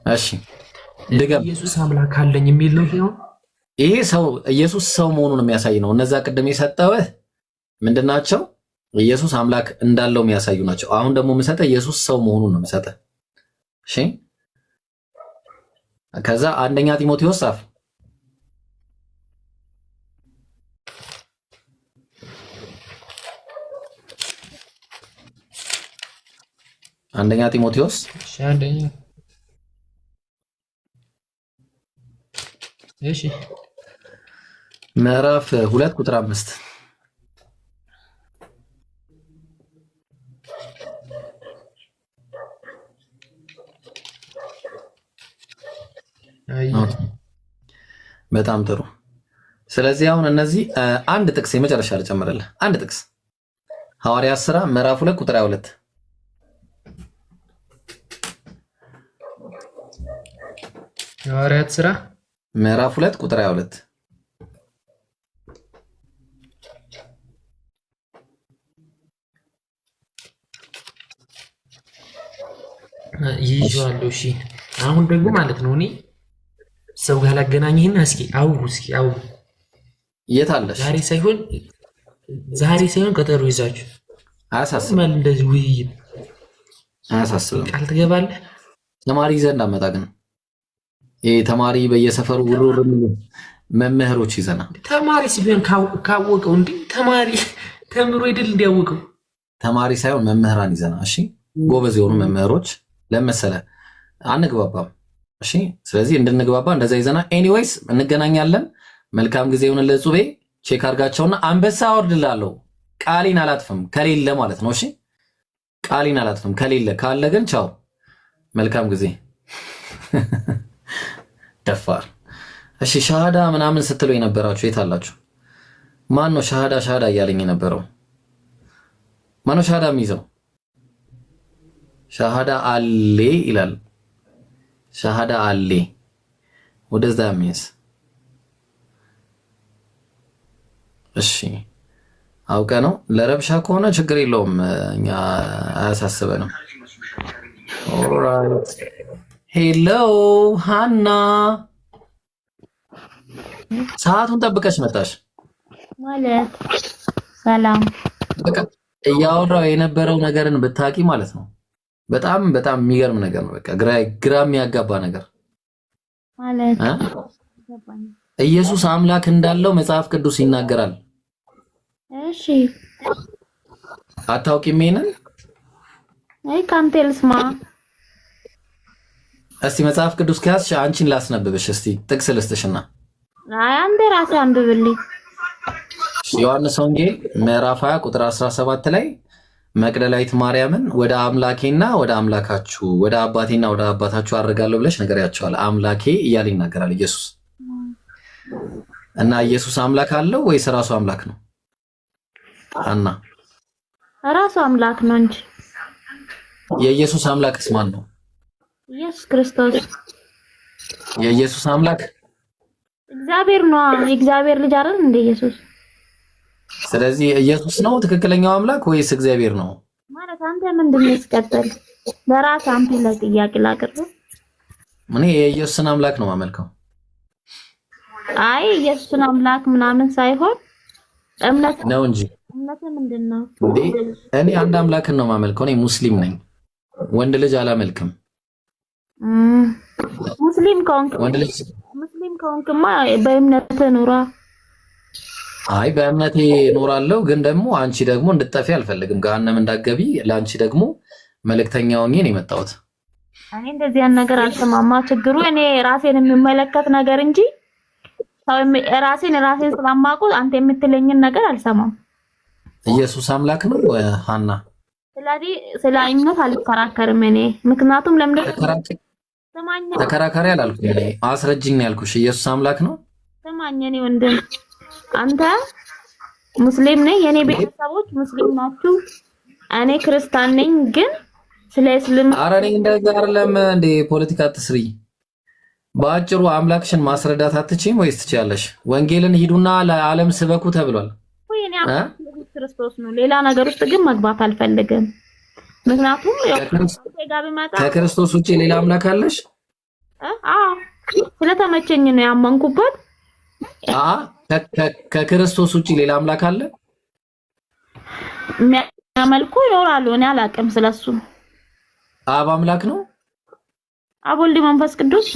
እሺ ድገም። ኢየሱስ አምላክ አለኝ የሚል ነው ሲሆን ይሄ ሰው ኢየሱስ ሰው መሆኑን የሚያሳይ ነው። እነዛ ቅድም የሰጠውህ ምንድናቸው? ኢየሱስ አምላክ እንዳለው የሚያሳዩ ናቸው። አሁን ደግሞ የምሰጠህ ኢየሱስ ሰው መሆኑን ነው የምሰጠህ። እሺ ከዛ አንደኛ ጢሞቴዎስ ጻፍ። አንደኛ ጢሞቴዎስ እሺ ምዕራፍ 2 ቁጥር 5 በጣም ጥሩ። ስለዚህ አሁን እነዚህ አንድ ጥቅስ የመጨረሻ ልጨምርልህ። አንድ ጥቅስ ሐዋርያት ሥራ ምዕራፍ 2 ቁጥር 22 ሐዋርያት ሥራ ምዕራፍ 2 ቁጥር 22 ይይዛለሁ። እሺ አሁን ደግሞ ማለት ነው እኔ ሰው ጋር ላገናኝህና እስኪ አውሩ የት አለሽ? ዛሬ ሳይሆን ቀጠሮ ይዛችሁ አያሳስብም። እንደዚህ ውይይት አያሳስብም። ቃል ትገባለህ። ተማሪ ይዘህ እንዳመጣ ግን ተማሪ በየሰፈሩ ውሩር መምህሮች ይዘና ተማሪ ሲሆን ካወቀው እንዴ ተማሪ ተምሮ ይድል እንዲያወቀው ተማሪ ሳይሆን መምህራን ይዘና። እሺ ጎበዝ የሆኑ መምህሮች ለመሰለ አንግባባም። እሺ ስለዚህ እንድንግባባ እንደዛ ይዘና። ኤኒዌይስ እንገናኛለን። መልካም ጊዜ ይሁንልህ ጹቤ። ቼክ አድርጋቸውና አንበሳ አወርድልሃለሁ። ቃሌን አላጥፍም ከሌለ ማለት ነው። እሺ ቃሌን አላጥፍም ከሌለ፣ ካለ ግን ቻው። መልካም ጊዜ ደፋር። እሺ ሻሃዳ ምናምን ስትሉ የነበራችሁ የት አላችሁ? ማን ነው ሻሃዳ እያለኝ የነበረው? ማን ነው ሻሃዳ የሚይዘው? ሻሃዳ አሌ ይላል። ሻሃዳ አሌ ወደዛ ሚንስ። እሺ አውቀ ነው ለረብሻ ከሆነ ችግር የለውም፣ እኛ አያሳስበንም። ኦልራይት ሄሎ ሃና፣ ሰዓቱን ጠብቀሽ መጣሽ ማለት ሰላም። በቃ እያወራው የነበረው ነገርን ብታቂ ማለት ነው። በጣም በጣም የሚገርም ነገር ነው። በቃ ግራ የሚያጋባ ነገር ማለት ኢየሱስ አምላክ እንዳለው መጽሐፍ ቅዱስ ይናገራል። እሺ አታውቂም ይሄንን? አይ ካንተ ልስማ። እስቲ መጽሐፍ ቅዱስ ከያዝሽ አንቺን ላስነብብሽ። እስቲ ጥቅስ ልስጥሽና አይ አንተ ራስህ አንብብልኝ። ዮሐንስ ወንጌል ምዕራፍ 20 ቁጥር 17 ላይ መቅደላዊት ማርያምን ወደ አምላኬና ወደ አምላካችሁ ወደ አባቴና ወደ አባታችሁ አድርጋለሁ ብለሽ ነገርያቸዋል። አምላኬ እያለ ይናገራል ኢየሱስ። እና ኢየሱስ አምላክ አለው ወይስ ራሱ አምላክ ነው? አና ራሱ አምላክ ነው እንጂ። የኢየሱስ አምላክስ ማን ነው? ኢየሱስ ክርስቶስ። የኢየሱስ አምላክ እግዚአብሔር ነው። የእግዚአብሔር ልጅ አይደል እንደ ኢየሱስ? ስለዚህ ኢየሱስ ነው ትክክለኛው አምላክ ወይስ እግዚአብሔር ነው? ማለት አንተ ምንድነው እስከተል ለራስ አንተ ለጥያቄ ላቅርብ። እኔ የኢየሱስን አምላክ ነው ማመልከው። አይ ኢየሱስን አምላክ ምናምን ሳይሆን እምነት ነው እንጂ። እምነት ምንድነው? እኔ አንድ አምላክን ነው ማመልከው። እኔ ሙስሊም ነኝ። ወንድ ልጅ አላመልክም። ሙስሊም ከሆንክማ በእምነት ኑራ። አይ በእምነቴ እኖራለሁ፣ ግን ደግሞ አንቺ ደግሞ እንድትጠፊ አልፈልግም። ገሃነም እንዳትገቢ ለአንቺ ደግሞ መልእክተኛ ሆኜ ነው የመጣሁት። እኔ እንደዚህ ያን ነገር አልሰማማ። ችግሩ እኔ ራሴን የሚመለከት ነገር እንጂ ራሴን ስለማውቁ አንተ የምትለኝን ነገር አልሰማም። ኢየሱስ አምላክ ነው ሃና። ስለዚህ ስለ እምነት አልከራከርም እኔ። ምክንያቱም ለምን ተከራካሪ አላልኩም እኔ፣ አስረጅኝ ነው ያልኩሽ። ኢየሱስ አምላክ ነው። ስማኝ እኔ ወንድም፣ አንተ ሙስሊም ነኝ፣ የኔ ቤተሰቦች ሙስሊም ናችሁ፣ እኔ ክርስቲያን ነኝ። ግን ስለ እስልምና ኧረ እኔ እንደዛ አይደለም እንዴ። ፖለቲካ አትስሪ። በአጭሩ አምላክሽን ማስረዳት አትችይም ወይስ ትችያለሽ? ወንጌልን ሂዱና ለዓለም ስበኩ ተብሏል። ወይኔ ክርስቶስ ነው። ሌላ ነገር ውስጥ ግን መግባት አልፈልግም። ምክንያቱም ከክርስቶስ ውጪ ሌላ አምላክ አለሽ? ስለተመቸኝ ነው ያመንኩበት። ከክርስቶስ ውጪ ሌላ አምላክ አለ? የሚያመልኩ ይኖራሉ። እኔ አላውቅም ስለሱ። አብ አምላክ ነው? አብ ወልድ መንፈስ ቅዱስ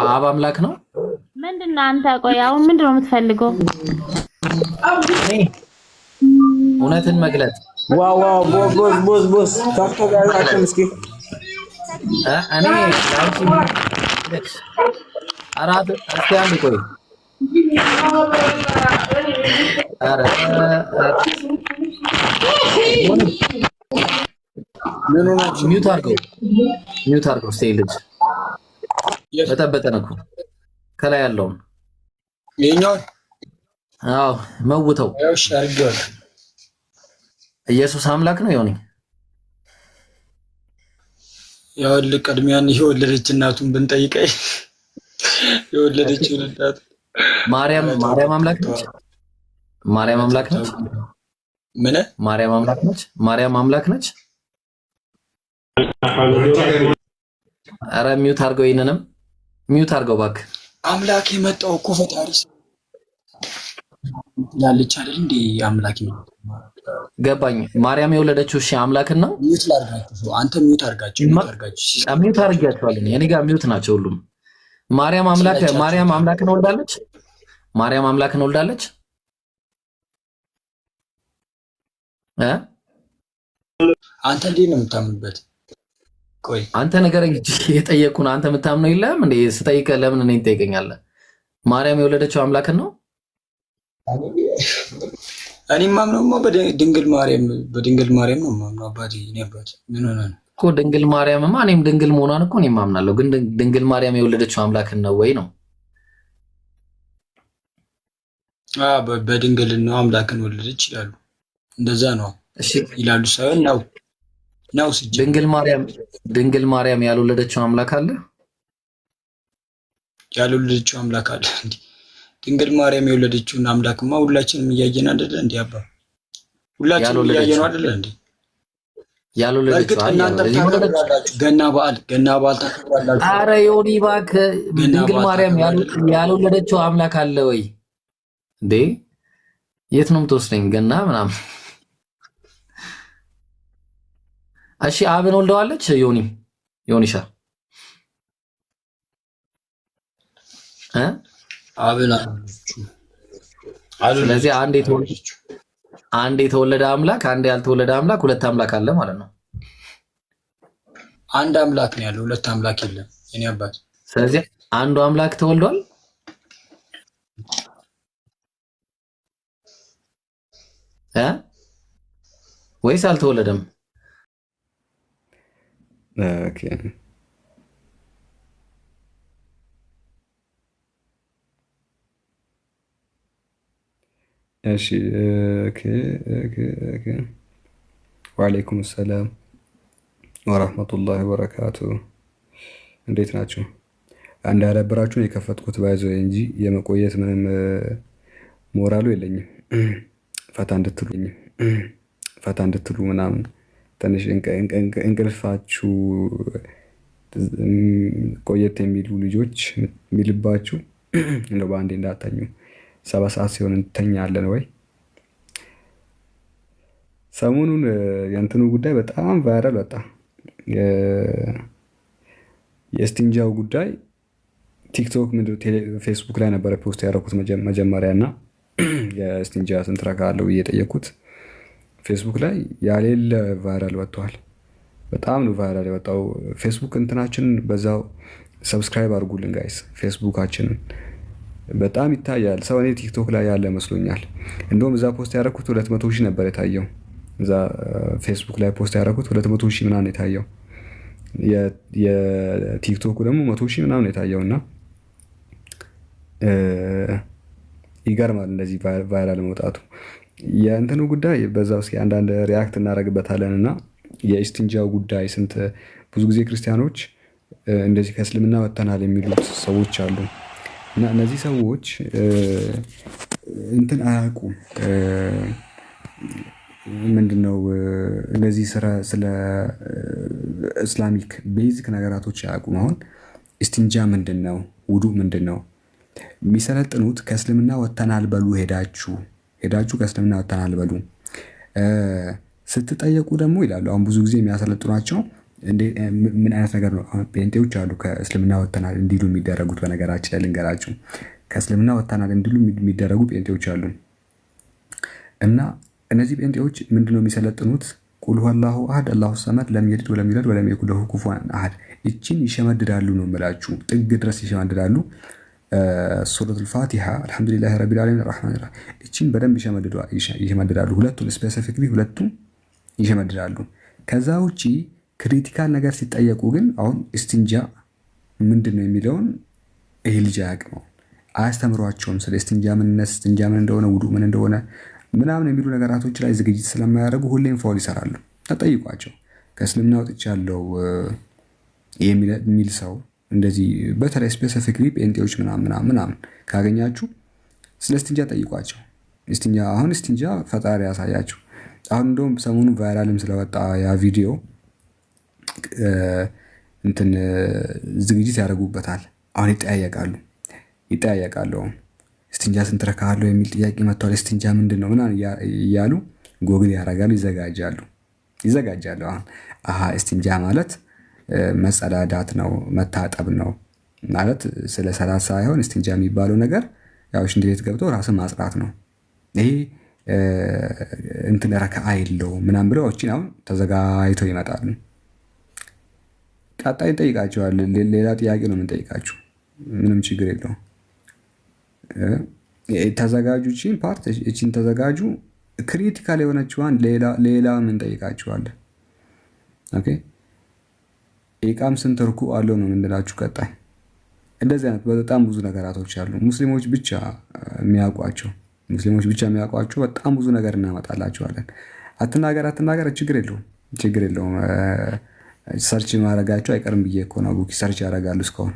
አብ አምላክ ነው? ምንድነው አንተ? ቆይ አሁን ምንድነው የምትፈልገው? እውነትን መግለጥ። ዋው ቦስ ታክቶ ጋር እስኪ እኔ ላንቺ አራት እስቲ አንድ ቆይ አረ ሚውት አድርገው እስቲ ልጅ በጠበጠን እኮ ከላይ ያለውን የኛው አዎ መውተው እሺ አድርገዋል። ኢየሱስ አምላክ ነው ይሆንኝ። ያው ለቀድሚያን የወለደች እናቱን ብንጠይቀይ የወለደችው እናት ማርያም አምላክ ነች። ማርያም አምላክ ነች። ምን ማርያም አምላክ ነች። ማርያም አምላክ ነች። አረ ሚውት አድርገው፣ ይሄንንም ሚውት አድርገው እባክህ። አምላክ የመጣው እኮ ፈጣሪ ላለች አይደል እንዴ? አምላክ ነው ገባኝ። ማርያም የወለደችው እሺ አምላክን ነው። ሚውት ላድርጋችሁ። አንተ ሚውት አድርጋችሁ ሚውት አድርጋችኋለሁ። እኔ ጋር ሚውት ናቸው ሁሉም። ማርያም አምላክን ወልዳለች። ማርያም አምላክን ወልዳለች። አንተ እንዴት ነው የምታምንበት? ቆይ አንተ ንገረኝ እንጂ የጠየቁን አንተ የምታምነው የለም እንዴ? ስጠይቅህ ለምን እኔን ትጠይቀኛለህ? ማርያም የወለደችው አምላክን ነው። እኔ ማምነውማ በድንግል ማርያም ነው ማምነው። አባቴ እኔ አባቴ ምን ሆነ ነው እኮ ድንግል ማርያምማ እኔም ድንግል መሆኗን እኮ እኔም አምናለሁ። ግን ድንግል ማርያም የወለደችው አምላክን ነው ወይ ነው? በድንግልና አምላክን ወለደች ይላሉ። እንደዛ ነው ይላሉ ሳይሆን ነው ድንግል ማርያም ያልወለደችው አምላክ አለ? ያልወለደችው አምላክ አለ እንዴ? ድንግል ማርያም የወለደችውን አምላክማ ሁላችንም እያየን አይደለ እንዴ? አባ ሁላችንም እያየን አይደለ እንዴ? ያልወለደችው ገና በዓል ታከብራላችሁ። አረ ዮኒ እባክህ ድንግል ማርያም ያልወለደችው አምላክ አለ ወይ እንዴ? የት ነው የምትወስደኝ? ገና ምናምን እሺ አብን ወልደዋለች። ዮኒሻ አብን ስለዚህ አንድ የተወለደ አምላክ አንድ ያልተወለደ አምላክ ሁለት አምላክ አለ ማለት ነው። አንድ አምላክ ነው ያለው፣ ሁለት አምላክ የለም የኔ አባት። ስለዚህ አንዱ አምላክ ተወልዷል ወይስ አልተወለደም? ኦኬ እሺ ወአለይኩም ሰላም ወራህመቱላሂ ወበረካቱ። እንዴት ናችሁ? እንዳያዳብራችሁን የከፈትኩት ባይዘው እንጂ የመቆየት ምንም ሞራሉ የለኝም። ፈታ እንድትሉ ምናምን ትንሽ እንቅልፋችሁ ቆየት የሚሉ ልጆች የሚልባችሁ እንደው በአንዴ እንዳተኙ 7 ሰዓት ሲሆን እንተኛለን ወይ? ሰሞኑን የእንትኑ ጉዳይ በጣም ቫይራል ወጣ። የስቲንጃው ጉዳይ ቲክቶክ ፌስቡክ ላይ ነበረ ፖስት ያደረኩት መጀመሪያ እና የስቲንጃ ስንት ረካ አለው ብዬ የጠየኩት ፌስቡክ ላይ ያሌለ ቫይራል ወጥቷል። በጣም ነው ቫይራል የወጣው። ፌስቡክ እንትናችንን በዛው ሰብስክራይብ አድርጉልን ጋይስ። ፌስቡካችንን በጣም ይታያል። ሰው እኔ ቲክቶክ ላይ ያለ መስሎኛል። እንደውም እዛ ፖስት ያደረኩት 200,000 ነበር የታየው። እዛ ፌስቡክ ላይ ፖስት ያደረኩት 200,000 ምናምን የታየው፣ የቲክቶኩ ደግሞ 100,000 ምናምን የታየው እና ይገርማል እንደዚህ ቫይራል መውጣቱ። የእንትኑ ጉዳይ በዛው እስኪ አንዳንድ ሪያክት እናደርግበታለን እና የኢስቲንጃው ጉዳይ ብዙ ጊዜ ክርስቲያኖች እንደዚህ ከእስልምና ወጥተናል የሚሉት ሰዎች አሉ እና እነዚህ ሰዎች እንትን አያውቁም። ምንድነው እነዚህ ስለ እስላሚክ ቤዚክ ነገራቶች አያውቁም። አሁን ኢስቲንጃ ምንድን ነው? ውዱ ምንድን ነው? የሚሰለጥኑት ከእስልምና ወጥተናል በሉ፣ ሄዳችሁ ከእስልምና ወጥተናል በሉ ስትጠየቁ ደግሞ ይላሉ። አሁን ብዙ ጊዜ የሚያሰለጥኗቸው ምን አይነት ነገር ነው? ጴንጤዎች አሉ ከእስልምና ወጥተናል እንዲሉ የሚደረጉት። በነገራችን ላይ ልንገራችሁ፣ ከእስልምና ወጥተናል እንዲሉ የሚደረጉ ጴንጤዎች አሉ እና እነዚህ ጴንጤዎች ምንድነው የሚሰለጥኑት? ቁል ሁወላሁ አሐድ አላሁ ሰመድ ለም የሊድ ወለም ዩውለድ ወለም የኩን ለሁ ኩፉወን አሐድ። ይችን ይሸመድዳሉ ነው የምላችሁ፣ ጥግ ድረስ ይሸመድዳሉ። ሱረቱል ፋቲሃ አልሐምዱሊላሂ ረቢል ዓለሚን አርራህማኒር ረሂም፣ ይችን በደንብ ይሸመድዳሉ። ሁለቱን ስፔሲፊክሊ ሁለቱም ይሸመድዳሉ። ከዛ ውጪ ክሪቲካል ነገር ሲጠየቁ ግን አሁን ኢስቲንጃ ምንድን ነው የሚለውን ይሄ ልጅ አያውቅም፣ አያስተምሯቸውም። ስለ ኢስቲንጃ ምንነት፣ ኢስቲንጃ ምን እንደሆነ፣ ውዱ ምን እንደሆነ ምናምን የሚሉ ነገራቶች ላይ ዝግጅት ስለማያደርጉ ሁሌም ፋውል ይሰራሉ። ተጠይቋቸው ከእስልምና ወጥቻለሁ የሚል ሰው እንደዚህ በተለይ ስፔሲፊክሊ ጴንጤዎች ምናምን ካገኛችሁ ስለ ኢስቲንጃ ጠይቋቸው። ኢስቲንጃ ፈጣሪ ያሳያችሁ። አሁን እንደውም ሰሞኑ ቫይራልም ስለወጣ ያ ቪዲዮ እንትን ዝግጅት ያደርጉበታል። አሁን ይጠያየቃሉ። ኢስቲንጃ ስንት ረካ አለው የሚል ጥያቄ መጥቷል። ኢስቲንጃ ምንድን ነው ምናምን እያሉ ጎግል ያደርጋሉ፣ ይዘጋጃሉ። አሁን እስቲንጃ ማለት መጸዳዳት ነው፣ መታጠብ ነው ማለት ስለ ሰላት ሳይሆን እስቲንጃ የሚባለው ነገር ያው ሽንት ቤት ገብቶ ራስን ማጽዳት ነው። ይሄ እንትን ረከዓ የለውም ምናምን ብለው አሁን ተዘጋጅተው ይመጣሉ። ቀጣይ እንጠይቃቸዋለን። ሌላ ጥያቄ ነው የምንጠይቃችሁ፣ ምንም ችግር የለውም። ተዘጋጁ፣ እቺን ተዘጋጁ። ክሪቲካል የሆነችዋን ሌላ ምን ጠይቃችኋለን? ኦኬ ኢቃም ስንት ርኩዕ አለው ነው የምንላችሁ። ቀጣይ እንደዚህ አይነት በጣም ብዙ ነገራቶች አሉ፣ ሙስሊሞች ብቻ የሚያውቋቸው በጣም ብዙ ነገር እናመጣላቸዋለን። አትናገር፣ ችግር የለውም። ሰርች ማድረጋቸው አይቀርም ብዬ እኮ ነው። ቡኪ ሰርች ያደርጋሉ እስካሁን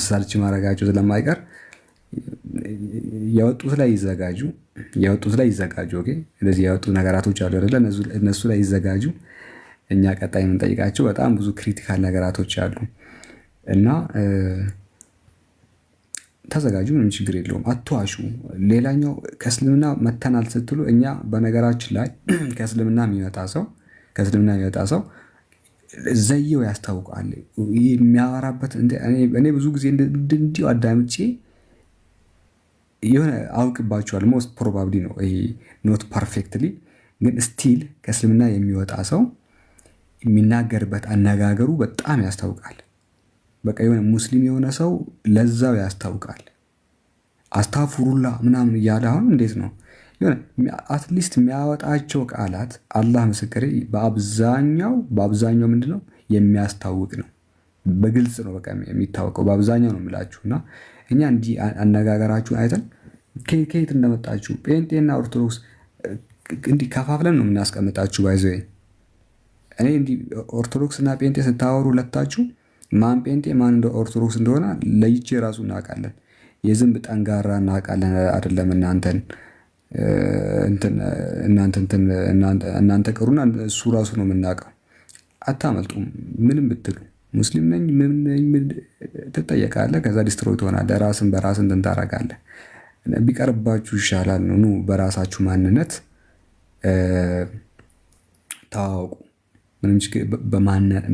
ሰርች ማድረጋቸው ስለማይቀር የወጡት ላይ ይዘጋጁ። ኦኬ እንደዚህ የወጡ ነገራቶች አሉ አይደለ? እነሱ ላይ ይዘጋጁ። እኛ ቀጣይ የምንጠይቃቸው በጣም ብዙ ክሪቲካል ነገራቶች አሉ እና ተዘጋጁ። ምንም ችግር የለውም። አትዋሹ። ሌላኛው ከእስልምና መተናል ስትሉ እኛ በነገራችን ላይ ከእስልምና የሚመጣ ሰው ዘየው ያስታውቃል። የሚያወራበት እኔ ብዙ ጊዜ እንዲሁ አዳምጬ የሆነ አውቅባቸዋል። ሞስት ፕሮባብሊ ነው ይሄ ኖት ፐርፌክትሊ፣ ግን ስቲል ከእስልምና የሚወጣ ሰው የሚናገርበት አነጋገሩ በጣም ያስታውቃል። በቃ የሆነ ሙስሊም የሆነ ሰው ለዛው ያስታውቃል። አስታፉሩላ ምናምን እያለ አሁን እንዴት ነው የሆነ አትሊስት የሚያወጣቸው ቃላት አላህ ምስክሬ በአብዛኛው ምንድነው የሚያስታውቅ ነው። በግልጽ ነው በቃ የሚታወቀው በአብዛኛው ነው የምላችሁ። እና እኛ እንዲህ አነጋገራችሁን አይተን ከየት እንደመጣችሁ ጴንጤና ኦርቶዶክስ እንዲህ ከፋፍለን ነው የምናስቀምጣችሁ። ባይዘይ እኔ እንዲህ ኦርቶዶክስ እና ጴንጤ ስታወሩ ሁለታችሁ ማን ጴንጤ ማን እንደ ኦርቶዶክስ እንደሆነ ለይቼ ራሱ እናውቃለን። የዝንብ ጠንጋራ እናውቃለን አይደለም? እናንተ ቀሩና እሱ ራሱ ነው የምናውቀው። አታመልጡም። ምንም ብትሉ ሙስሊም ነኝ ምን ትጠየቃለህ። ከዛ ዲስትሮይ ትሆናለህ። ራስን በራስን እንትን ታደርጋለህ። ቢቀርባችሁ ይሻላል ነው። በራሳችሁ ማንነት ታዋውቁ። ምንም ችግር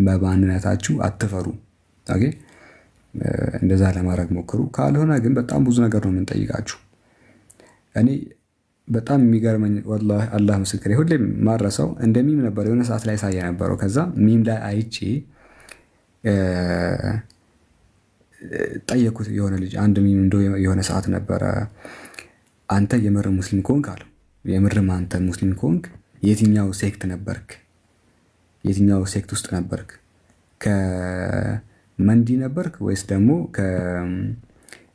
በማንነታችሁ አትፈሩ። ኦኬ እንደዛ ለማድረግ ሞክሩ። ካልሆነ ግን በጣም ብዙ ነገር ነው የምንጠይቃችሁ። እኔ በጣም የሚገርመኝ ወላሂ አላህ ምስክሬ ሁሌም ማረሰው እንደ ሚም ነበር የሆነ ሰዓት ላይ ሳየ ነበረው። ከዛ ሚም ላይ አይቼ ጠየኩት የሆነ ልጅ አንድ ሚም እንደው የሆነ ሰዓት ነበረ አንተ የምር ሙስሊም ከሆንክ አለው የምርም አንተ ሙስሊም ከሆንክ የትኛው ሴክት ነበርክ? የትኛው ሴክት ውስጥ ነበርክ? ከመንዲ ነበርክ ወይስ ደግሞ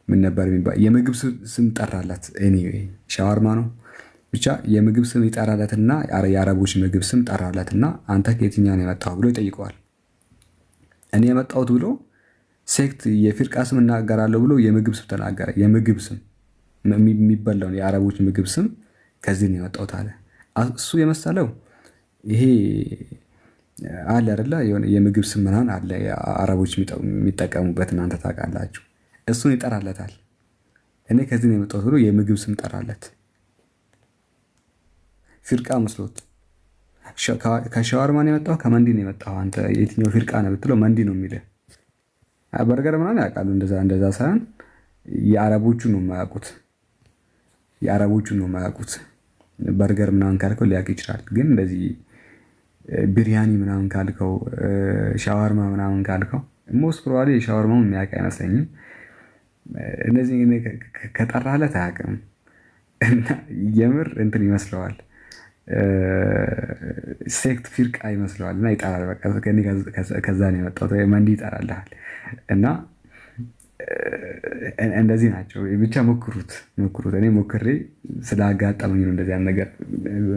ምን ነበር የሚባል የምግብ ስም ጠራላት። ኤኒዌይ ሻዋርማ ነው ብቻ የምግብ ስም ይጠራላትና የአረቦች ምግብ ስም ጠራላትና አንተ ከየትኛው ነው የመጣው ብሎ ይጠይቀዋል። እኔ የመጣሁት ብሎ ሴክት የፊርቃ ስም እናገራለሁ ብሎ የምግብ ስም ተናገረ። የምግብ ስም የሚበላውን የአረቦች ምግብ ስም ከዚህ ነው የመጣሁት አለ። እሱ የመሰለው ይሄ አለ አይደለ የሆነ የምግብ ስም ምናምን አለ አረቦች የሚጠቀሙበት እናንተ ታውቃላችሁ። እሱን ይጠራለታል። እኔ ከዚህ ነው የመጣሁት ብሎ የምግብ ስም ጠራለት። ፊርቃ መስሎት ከሻዋርማ ነው የመጣው ከመንዲ ነው የመጣው አንተ የትኛው ፊርቃ ነው ብትለው መንዲ ነው የሚልህ። በርገር ምናምን ያውቃሉ። እንደዛ ሳይሆን የአረቦቹን ነው የማያውቁት። በርገር ምናምን ካልከው ሊያውቅ ይችላል። ግን እንደዚህ ቢሪያኒ ምናምን ካልከው ሻዋርማ ምናምን ካልከው ሞስት ፕሮባብሊ የሻዋርማውን የሚያውቅ አይመስለኝም። እነዚህ ከጠራለት አያውቅም እና የምር እንትን ይመስለዋል ሴክት ፊርቃ ይመስለዋል እና ይጠራል። በቃ ከዛ ነው የመጣሁት መንዲ ይጠራልሃል። እና እንደዚህ ናቸው። ብቻ ሞክሩት። እኔ ሞክሬ ስላጋጠመኝ ነው እንደዚህ ነገር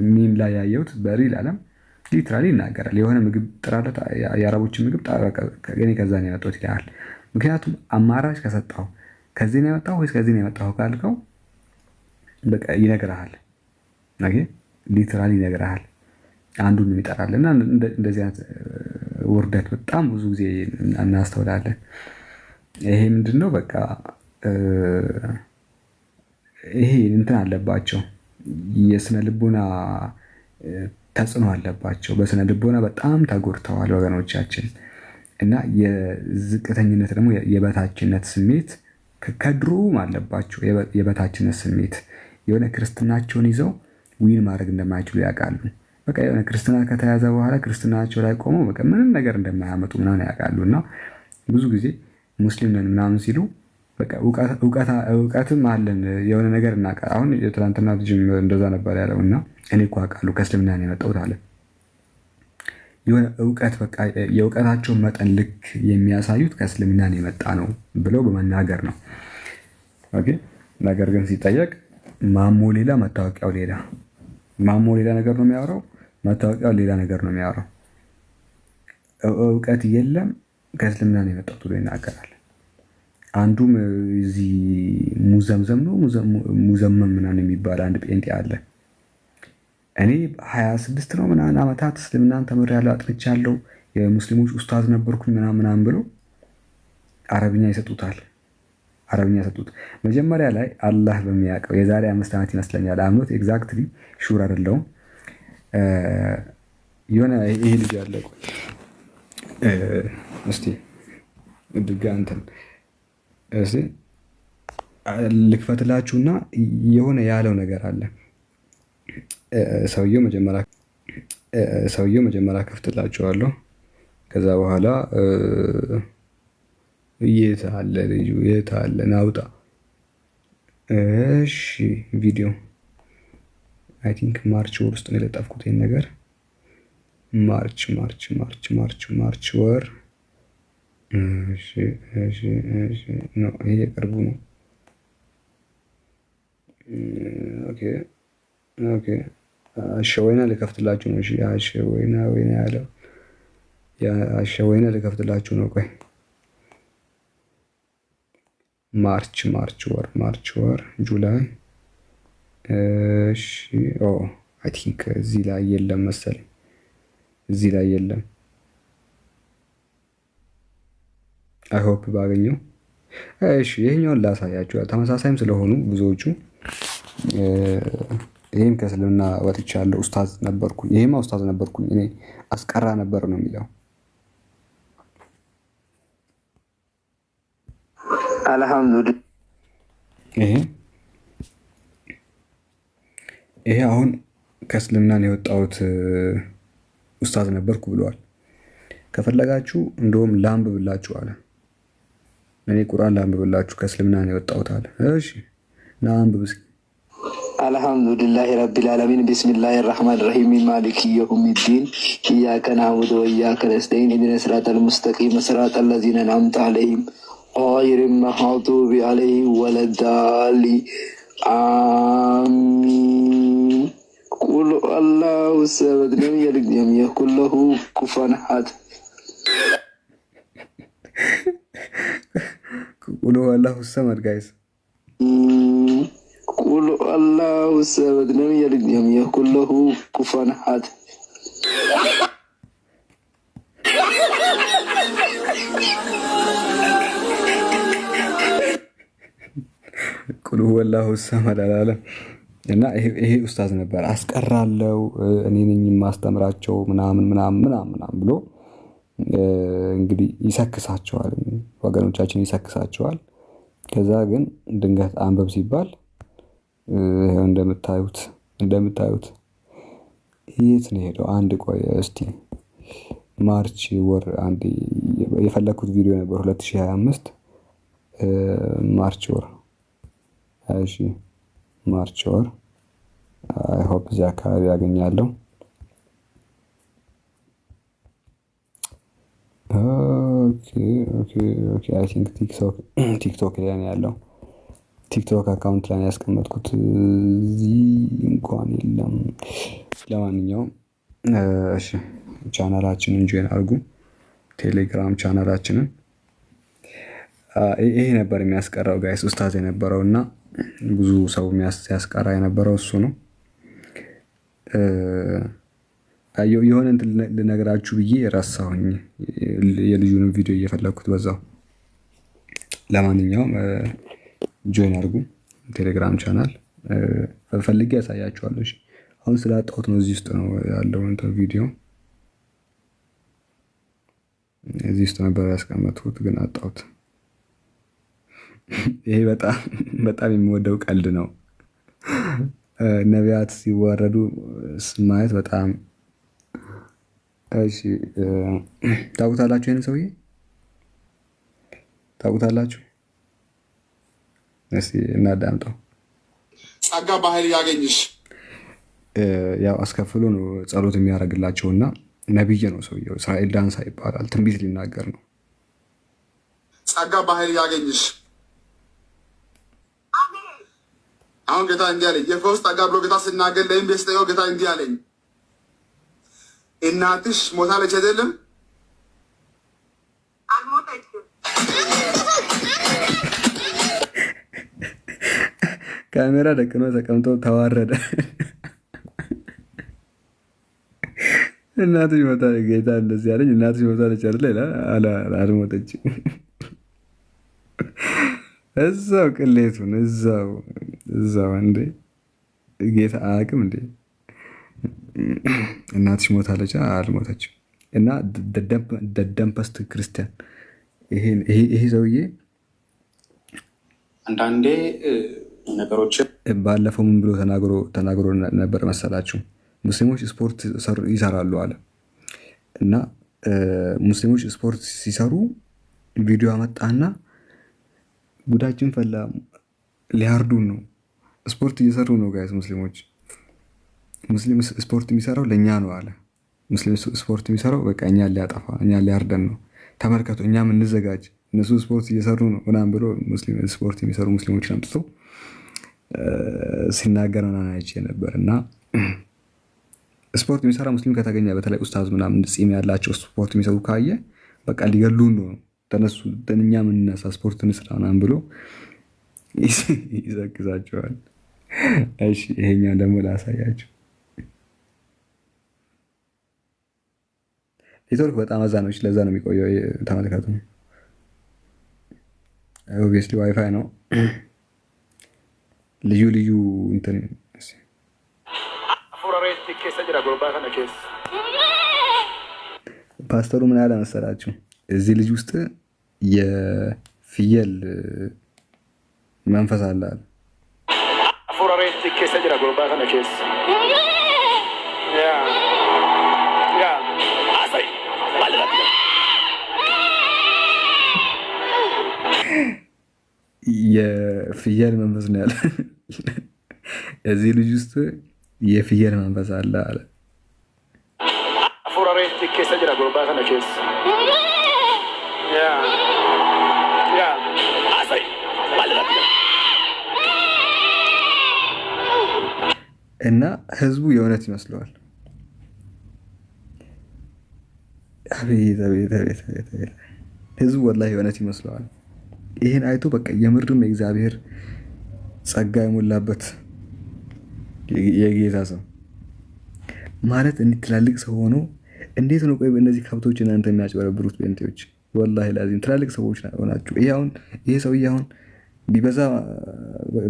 ሚም ላይ ያየሁት። በሪል ዓለም ሊትራሊ ይናገራል። የሆነ ምግብ ጥራለት የአረቦችን ምግብ እኔ ከዛ ነው የመጣሁት ይላል። ምክንያቱም አማራጭ ከሰጠው ከዚህ ነው የመጣው ወይስ ከዚህ ነው የመጣው ካልከው በቃ ይነግርሃል። ኦኬ ሊትራሊ ይነግርሃል። አንዱን ይጠራል እና እንደዚህ አይነት ውርደት በጣም ብዙ ጊዜ እናስተውላለን። ይሄ ምንድነው በቃ ይሄ እንትን አለባቸው የስነ ልቦና ተጽዕኖ አለባቸው። በስነ ልቦና በጣም ተጎድተዋል ወገኖቻችን። እና የዝቅተኝነት ደግሞ የበታችነት ስሜት ከድሮም አለባቸው። የበታችነት ስሜት የሆነ ክርስትናቸውን ይዘው ዊን ማድረግ እንደማይችሉ ያውቃሉ። በቃ የሆነ ክርስትና ከተያዘ በኋላ ክርስትናቸው ላይ ቆመው በቃ ምንም ነገር እንደማያመጡ ምናምን ያውቃሉ። እና ብዙ ጊዜ ሙስሊም ነን ምናምን ሲሉ በቃ እውቀትም አለን የሆነ ነገር እናውቃለን። አሁን የትናንትና ልጅም እንደዛ ነበር ያለው እና እኔ እኮ አውቃለሁ ከእስልምና ነው የመጣሁት አለ። የሆነ እውቀት በቃ የእውቀታቸውን መጠን ልክ የሚያሳዩት ከእስልምና ነው የመጣ ነው ብለው በመናገር ነው። ኦኬ። ነገር ግን ሲጠየቅ ማሞ ሌላ መታወቂያው ሌላ፣ ማሞ ሌላ ነገር ነው የሚያወራው፣ መታወቂያው ሌላ ነገር ነው የሚያወራው። እውቀት የለም ከእስልምና ነው የመጣሁት ብሎ ይናገራል። አንዱም እዚህ ሙዘምዘም ነው ሙዘመም ምናምን የሚባል አንድ ጴንጤ አለ። እኔ 26 ነው ምናምን ዓመታት እስልምናን ተምሬያለሁ አጥንቻለሁ የሙስሊሞች ኡስታዝ ነበርኩኝ ምናምን ብሎ አረብኛ ይሰጡታል። አረብኛ ሰጡት። መጀመሪያ ላይ አላህ በሚያውቀው የዛሬ 5 ዓመት ይመስለኛል አምኖት ኤግዛክትሊ ሹር አይደለሁም። የሆነ ይሄ ልጅ አለ እስቲ ድጋ እንትን እስቲ ልክፈትላችሁና የሆነ ያለው ነገር አለ። ሰውየው መጀመሪያ ከፍትላችኋለሁ። ከዛ በኋላ የት አለ ልጁ የት አለ ናውጣ። እሺ ቪዲዮ አይ ቲንክ ማርች ወር ውስጥ ነው የለጠፍኩት ይሄን ነገር ማርች ወር። እሺ ነው ይሄ ቅርቡ ነው። ኦኬ አሸወይና ልከፍትላችሁ ነው። እሺ አሸወይና ያለው አሸወይና ልከፍትላችሁ ነው። ቆይ ማርች ወር ጁላይ። እሺ አይ ቲንክ እዚህ ላይ የለም መሰለኝ፣ እዚህ ላይ የለም። አይ ሆፕ ባገኘው። እሺ ይሄኛውን ላሳያችሁ፣ ተመሳሳይም ስለሆኑ ብዙዎቹ። ይሄም ከእስልምና ወጥቻለሁ ኡስታዝ ነበርኩኝ፣ ይሄማ ኡስታዝ ነበርኩኝ እኔ አስቀራ ነበር ነው የሚለው። አልሐምዱሊላህ። ይሄ አሁን ከእስልምና ነው የወጣሁት ኡስታዝ ነበርኩ ብለዋል። ከፈለጋችሁ እንደውም ላንብብላችሁ አለ። እኔ ቁርአን ላንብብላችሁ ከእስልምና ነው የወጣሁት አለ። እሺ ና አንብብ እስኪ። አልሐምዱሊላህ ረቢል ዓለሚን ቢስሚላሂ ረህማን ረሂም ማሊኪ የውሚዲን ኢያከ ነዕቡዱ ወኢያከ ነስተዒን ኢህዲነ ሲራጠል ሙስተቂም ሲራጠል ለዚነ አንዐምተ ዐለይሂም ገይሪል መግዱቢ ዐለይሂም ወለዳሊን አሚን። ቁል አላሁ ሰመድ ለም የሊድ ወለም የኩን ለሁ ኩፉወን አሐድ። ቁል አላሁ ሰመድ ጋይስ ቁል አላሁ ሰመድ ለም የሊድ ወለም የኩን ለሁ ኩፉወን አሐድ። ቁል ወላሁ ሰመድ አላለም። እና ይሄ ኡስታዝ ነበር አስቀራለው እኔ ነኝ የማስተምራቸው ምናምን ብሎ እንግዲህ ይሰክሳቸዋል፣ ወገኖቻችን ይሰክሳቸዋል። ከዛ ግን ድንገት አንበብ ሲባል እንደምታዩት የት ነው ሄደው? አንድ ቆይ እስቲ ማርች ወር አንድ የፈለኩት ቪዲዮ ነበር 2025 ማርች ወር። እሺ ማርች ወር አይ ሆፕ እዚያ አካባቢ ያገኛለሁ። ኦኬ አይ ቲንክ ቲክቶክ ላይ ነው ያለው። ቲክቶክ አካውንት ላይ ያስቀመጥኩት እዚህ እንኳን የለም። ለማንኛውም እሺ ቻናላችንን ጆይን አድርጉ፣ ቴሌግራም ቻናላችንን። ይሄ ነበር የሚያስቀራው ጋይስ ኡስታዝ የነበረው እና ብዙ ሰው የሚያስቀራ የነበረው እሱ ነው። የሆነ እንትን ልነግራችሁ ብዬ ረሳሁኝ፣ የልጁንም ቪዲዮ እየፈለግኩት በዛው። ለማንኛውም ጆይን አድርጉ ቴሌግራም ቻናል ፈልጌ ያሳያችኋለሁ። እሺ አሁን ስላጣሁት ነው። እዚህ ውስጥ ነው ያለው እንትን ቪዲዮ እዚህ ውስጥ ነበር ያስቀመጥኩት ግን አጣሁት። ይሄ በጣም የሚወደው ቀልድ ነው። ነቢያት ሲዋረዱ ማየት በጣም እሺ። ታውቁታላችሁ? ይሄን ሰውዬ ታውቁታላችሁ? እስቲ እናዳምጠው። ጸጋ በኃይል ያገኝሽ። ያው አስከፍሎ ነው ጸሎት የሚያደርግላቸውና ነብይ ነው ሰውየው። እስራኤል ዳንሳ ይባላል። ትንቢት ሊናገር ነው። ጸጋ በኃይል ያገኝሽ። አሁን ጌታ እንዲህ አለኝ፣ የፈውስ ጸጋ ብሎ ጌታ ሲናገር ለይም በስተዮ ጌታ እንዲህ አለኝ፣ እናትሽ ሞታለች አይደለም? ካሜራ ደቅኖ ተቀምጦ ተዋረደ። እናትሽ ሞታለች ጌታ እንደዚህ አለኝ፣ እናትሽ ሞታለች አይደለ? አልሞተችም። እዛው ቅሌቱን እዛው እንዴ ጌታ አያውቅም እንዴ? እናትሽ ሞታለች አልሞተችም። እና ደደምፐስት ክርስቲያን ይሄ ሰውዬ አንዳንዴ ነገሮች ባለፈው ምን ብሎ ተናግሮ ነበር መሰላችሁ? ሙስሊሞች ስፖርት ይሰራሉ አለ እና ሙስሊሞች ስፖርት ሲሰሩ ቪዲዮ አመጣና ጉዳችን ፈላ፣ ሊያርዱን ነው። ስፖርት እየሰሩ ነው ጋይስ። ሙስሊም ስፖርት የሚሰራው ለእኛ ነው አለ። ሙስሊም ስፖርት የሚሰራው በቃ እኛን ሊያጠፋ እኛን ሊያርደን ነው። ተመልከቱ፣ እኛም እንዘጋጅ፣ እነሱ ስፖርት እየሰሩ ነው ምናምን ብሎ ስፖርት የሚሰሩ ሙስሊሞችን አምጥቶ ሲናገር ምናምን አይቼ ነበር። እና ስፖርት የሚሰራ ሙስሊም ከተገኘ በተለይ ኡስታዝ ምናምን ፂም ያላቸው ስፖርት የሚሰሩ ካየ በቃ ሊገሉን ነው፣ ተነሱ እኛ ምንነሳ ስፖርት እንስራ ምናምን ብሎ ይዘግዛቸዋል። እሺ ይሄኛው ደግሞ ላሳያቸው። ኔትወርክ በጣም አዛኖች፣ ለዛ ነው የሚቆየው። ተመልከቱ። ኦብቪየስሊ ዋይፋይ ነው። ልዩ እንትን ፓስተሩ ምን ያለ መሰላችሁ? እዚህ ልጅ ውስጥ የፍየል መንፈስ አለ አለ። የፍየል መንፈስ ነው ያለ። እዚህ ልጅ ውስጥ የፍየል መንፈስ አለ አለ። እና ህዝቡ የእውነት ይመስለዋል። አቤት አቤት አቤት አቤት! ህዝቡ ወላሂ የእውነት ይመስለዋል። ይህን አይቶ በቃ የምርም የእግዚአብሔር ጸጋ የሞላበት የጌታ ሰው ማለት እንዲህ ትላልቅ ሰው ሆኖ እንዴት ነው? ቆይ እነዚህ ከብቶች እናንተ የሚያጭበረብሩት ጴንጤዎች፣ ወላሂ ላዚም ትላልቅ ሰዎች ሆናችሁ። ይሄ ሰውዬ አሁን ቢበዛ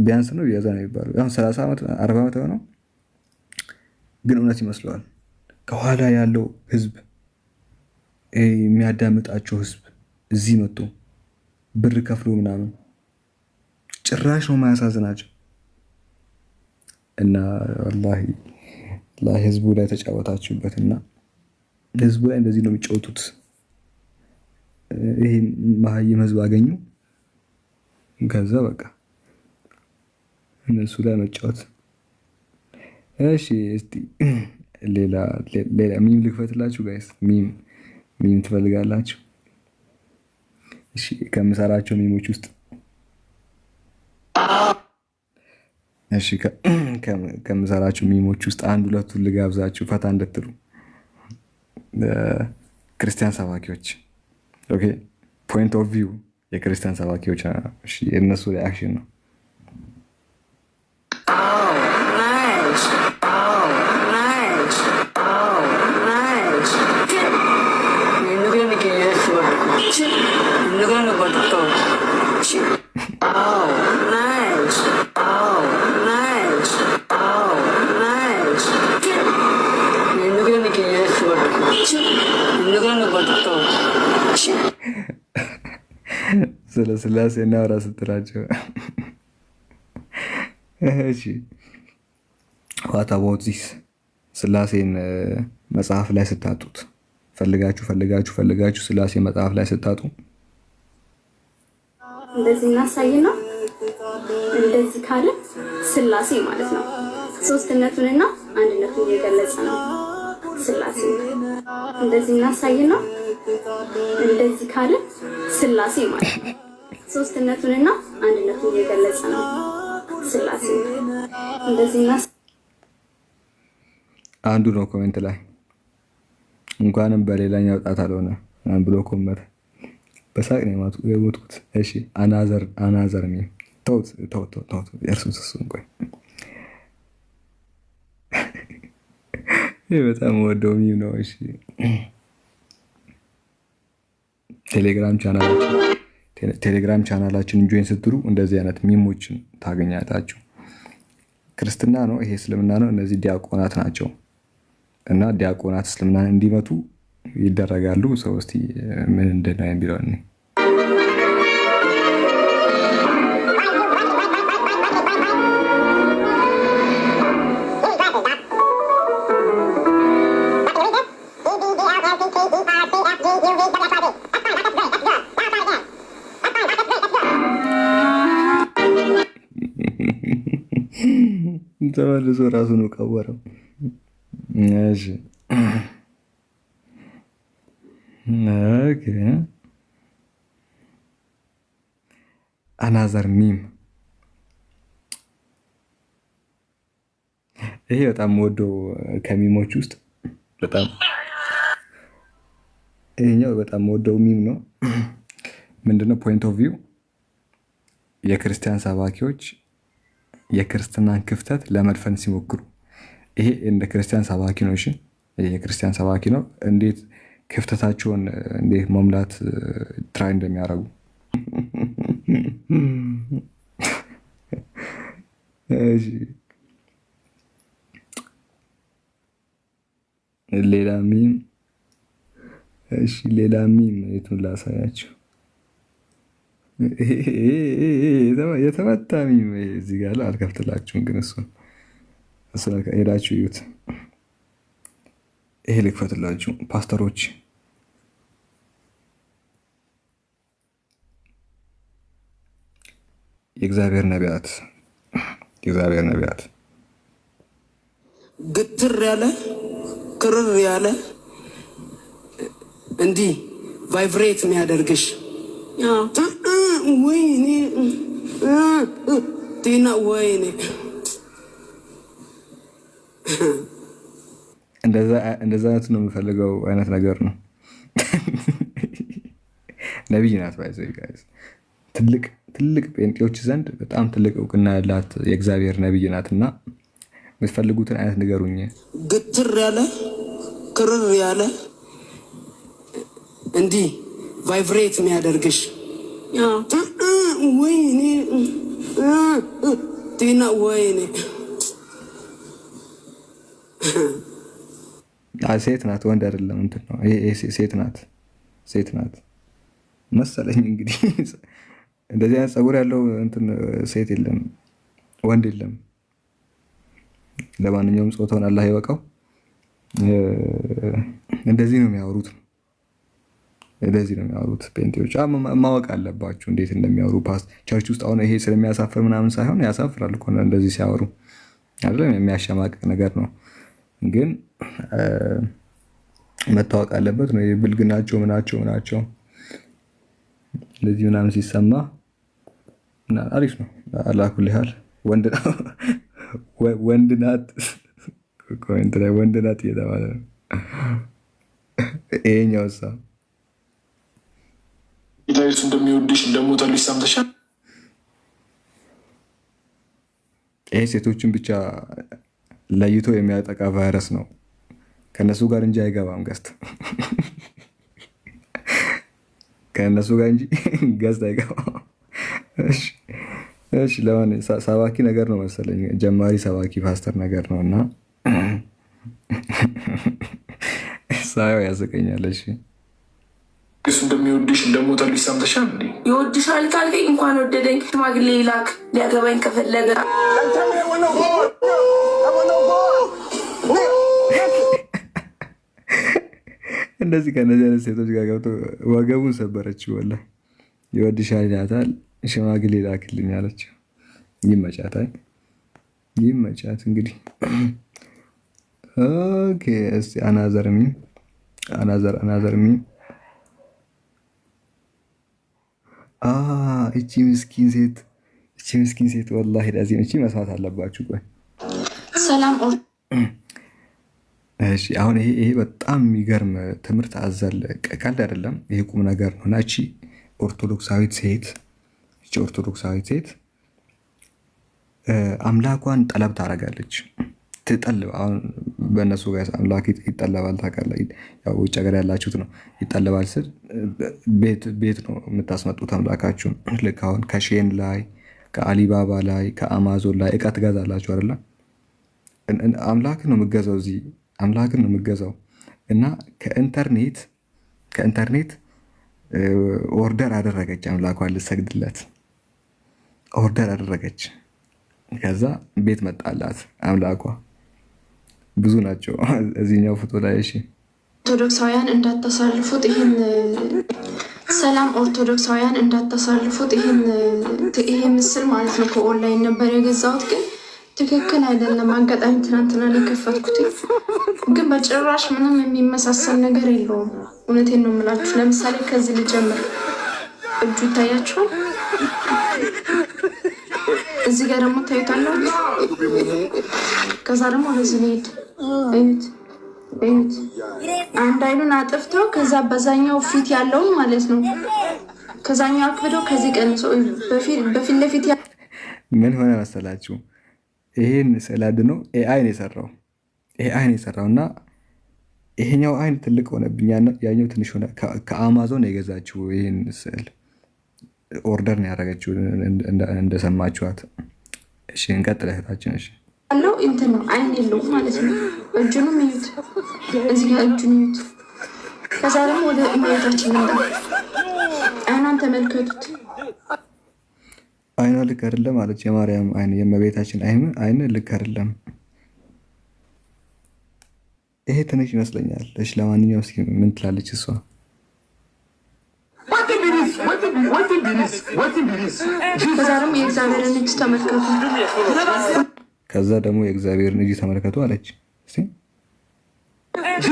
ቢያንስ ነው ቢበዛ ነው የሚባለው አሁን 30 ዓመት 40 ዓመት ነው፣ ግን እውነት ይመስለዋል። ከኋላ ያለው ህዝብ የሚያዳምጣቸው ህዝብ እዚህ መጥቶ ብር ከፍሎ ምናምን ጭራሽ ነው ማያሳዝናቸው። እና ወላሂ ህዝቡ ላይ ተጫወታችሁበት። እና ህዝቡ ላይ እንደዚህ ነው የሚጫወቱት። ይሄ መሀይም ህዝብ አገኙ፣ ከዛ በቃ እነሱ ላይ መጫወት። እሺ እስቲ ሌላ ሚም ልክፈትላችሁ ጋይስ። ሚም ትፈልጋላችሁ? እሺ ከምሰራቸው ሚሞች ውስጥ አንድ ሁለቱን ልጋብዛችሁ ፈታ እንድትሉ። ክርስቲያን ሰባኪዎች ኦኬ፣ ፖይንት ኦፍ ቪው የክርስቲያን ሰባኪዎች የእነሱ ሪአክሽን ነው። Oh, nice. ስለ ስላሴ እናውራ ስትላቸው እሺ ዋት አባውት ዚስ ስላሴን መጽሐፍ ላይ ስታጡት ፈልጋችሁ ስላሴ መጽሐፍ ላይ ስታጡ እንደዚህ እናሳይና እንደዚህ ካለ ስላሴ ማለት ነው ሶስትነቱንና አንድነቱን የገለጸ ነው ስላሴ እንደዚህ እናሳይና እንደዚህ ካለ ስላሴ ማለት ነው ሶስትነቱንና አንድነቱን የገለጸ ነው ስላሴ እንደዚህ አንዱ ነው ኮሜንት ላይ እንኳንም በሌላኛው ጣት አልሆነ ብሎ ኮመንት በሳቅ ነው የሞትኩት። እሺ አናዘር ሚም ተውት የእርሱስ እሱን ቆይ ይህ በጣም ወደው ሚም ነው። እሺ ቴሌግራም ቻናላችን ጆይን ስትሉ እንደዚህ አይነት ሚሞችን ታገኛላችሁ። ክርስትና ነው፣ ይሄ እስልምና ነው። እነዚህ ዲያቆናት ናቸው እና ዲያቆናት እስልምናን እንዲመቱ ይደረጋሉ። ሰው እስቲ ምን እንደሆነ የሚለው ነው። ተመልሶ ራሱ ነው ቀወረው። እሺ ኦኬ አናዘር ሚም ይሄ በጣም ወደው ከሚሞች ውስጥ ይሄኛው በጣም ወደው ሚም ነው። ምንድነው ፖይንት ኦፍ ቪው የክርስቲያን ሰባኪዎች የክርስትናን ክፍተት ለመድፈን ሲሞክሩ፣ ይሄ እንደ ክርስቲያን ሰባኪ ነው። እሺ ይሄ የክርስቲያን ሰባኪ ነው። እንዴት ክፍተታቸውን እንዴት መሙላት ትራይ እንደሚያደርጉ እሺ ሌላ ሚም የቱን ላሳያችሁ? የተመታ ሚም እዚህ ጋር አልከፍትላችሁም፣ ግን እሱን ሄዳችሁ እዩት። ይሄ ልክፈትላችሁ። ፓስተሮች የእግዚአብሔር ነቢያት ግትር ያለ ክርር ያለ እንዲህ ቫይብሬት የሚያደርግሽ ወይኔ ጤና ወይኔ እንደዛ አይነት ነው የምፈልገው አይነት ነገር ነው። ነቢይ ናት ባይዘይ ጋይስ ትልቅ ጴንጤዎች ዘንድ በጣም ትልቅ እውቅና ያላት የእግዚአብሔር ነቢይ ናት እና የምትፈልጉትን አይነት ንገሩኝ። ግትር ያለ ክርር ያለ እንዲህ ቫይብሬት የሚያደርግሽ ወይኔ ጤና ወይኔ ሴት ናት፣ ወንድ አይደለም። እንትን ነው ሴት ናት መሰለኝ። እንግዲህ እንደዚህ አይነት ፀጉር ያለው እንትን ሴት የለም፣ ወንድ የለም። ለማንኛውም ጾታውን አላህ ይወቀው። እንደዚህ ነው የሚያወሩት። ጴንጤዎች ማወቅ አለባችሁ እንዴት እንደሚያወሩ። ቸርች ውስጥ አሁን ይሄ ስለሚያሳፍር ምናምን ሳይሆን ያሳፍራል እኮ እንደዚህ ሲያወሩ አይደለም፣ የሚያሸማቅቅ ነገር ነው። ግን መታወቅ አለበት ነው የብልግናቸው ምናቸው እንደዚህ ምናምን ሲሰማ አሪፍ ነው። አላኩል ያህል ወንድ ናት ኮሜንት ላይ ወንድ ናት እየተባለ ነው። ይሄኛው ሳ ጌታዬ እንደሚወድሽ እንደሞተልሽ ሰምተሻል? ይሄ ሴቶችን ብቻ ለይቶ የሚያጠቃ ቫይረስ ነው። ከነሱ ጋር እንጂ አይገባም ገስት ከነሱ ጋር እንጂ ገስት አይገባም። እሺ ለማን ሰባኪ ነገር ነው መሰለኝ፣ ጀማሪ ሰባኪ ፓስተር ነገር ነው እና ሳየው ያስቀኛል። እሺ እሱ እንደሚወድሽ እንደሞተልሽ ሰምተሻል እንዴ? ይወድሻል ካልከኝ እንኳን ወደደኝ ሽማግሌ ይላክ ሊያገባኝ ከፈለገ። እንደዚህ ከነዚህ አይነት ሴቶች ጋር ገብቶ ወገቡን ሰበረችው። ወላሂ ይወድሻል ይላታል፣ ሽማግሌ ላክልኝ አለችው። ይመቻታል፣ ይመቻት እንግዲህ። ኦኬ እስቲ አናዘርሚ እቺ ምስኪን ሴት ወላሂ ለዚህ እቺ መስማት አለባችሁ። ቆይ ሰላም። እሺ አሁን ይሄ በጣም የሚገርም ትምህርት አዘል ቀልድ አይደለም፣ ይሄ ቁም ነገር ነው። እና እቺ ኦርቶዶክሳዊት ሴት አምላኳን ጠለብ ታደርጋለች። ትጠልብ አሁን በእነሱ ጋር አምላክ ይጠለባል ታውቃለህ። ያው ውጭ ሀገር ያላችሁት ነው። ይጠለባል ስል ቤት ነው የምታስመጡት አምላካችሁን። ልክ አሁን ከሼን ላይ ከአሊባባ ላይ ከአማዞን ላይ እቃ ትገዛላችሁ አይደለ? አምላክን ነው የምገዛው፣ እዚህ አምላክን ነው የምገዛው። እና ከኢንተርኔት ኦርደር አደረገች፣ አምላኳን ልሰግድለት ኦርደር አደረገች። ከዛ ቤት መጣላት አምላኳ። ብዙ ናቸው እዚህኛው ፎቶ ላይ። እሺ ኦርቶዶክሳውያን እንዳታሳልፉት ይህን ሰላም ኦርቶዶክሳውያን እንዳታሳልፉት ይሄ ምስል ማለት ነው። ከኦንላይን ነበር የገዛሁት ግን ትክክል አይደለም። አጋጣሚ ትናንትና ነው የከፈትኩት፣ ግን በጭራሽ ምንም የሚመሳሰል ነገር የለውም። እውነቴን ነው የምላችሁ። ለምሳሌ ከዚህ ልጀምር። እጁ ይታያችኋል። እዚህ ጋር ደግሞ ታዩታላችሁ። ከዛ ደግሞ ወደዚህ ልሄድ። እዩት። አንድ አይኑን አጥፍተው ከዛ በዛኛው ፊት ያለውን ማለት ነው ከዛኛው አክብደው ከዚህ ቀንሶ በፊት ለፊት ምን ሆነ መሰላችሁ? ይሄን ስዕል አድነው ኤአይ ነው የሰራው እና ይሄኛው አይን ትልቅ ሆነብኛና ያኛው ትንሽ ሆነ። ከአማዞን የገዛችው ይሄን ስዕል ኦርደር ነው ያደረገችው እንደሰማችኋት። እሺ እንቀጥል እህታችን። እሺ ያለው እንትን ነው አይን የለውም ማለት ነው። እጁንም እዩት፣ እዚህ ጋር እጁን እዩት። ከዛ ደግሞ ወደ እመቤታችን እንዳ አይኗን ተመልከቱት። አይኗ ልክ አይደለም አለች። የማርያም አይን የእመቤታችን አይን ልክ አይደለም። ይሄ ትንሽ ይመስለኛል። እሺ ለማንኛውም እስኪ ምን ትላለች እሷ? ከዛ ደግሞ የእግዚአብሔርን እጅ ተመልከቱ አለች።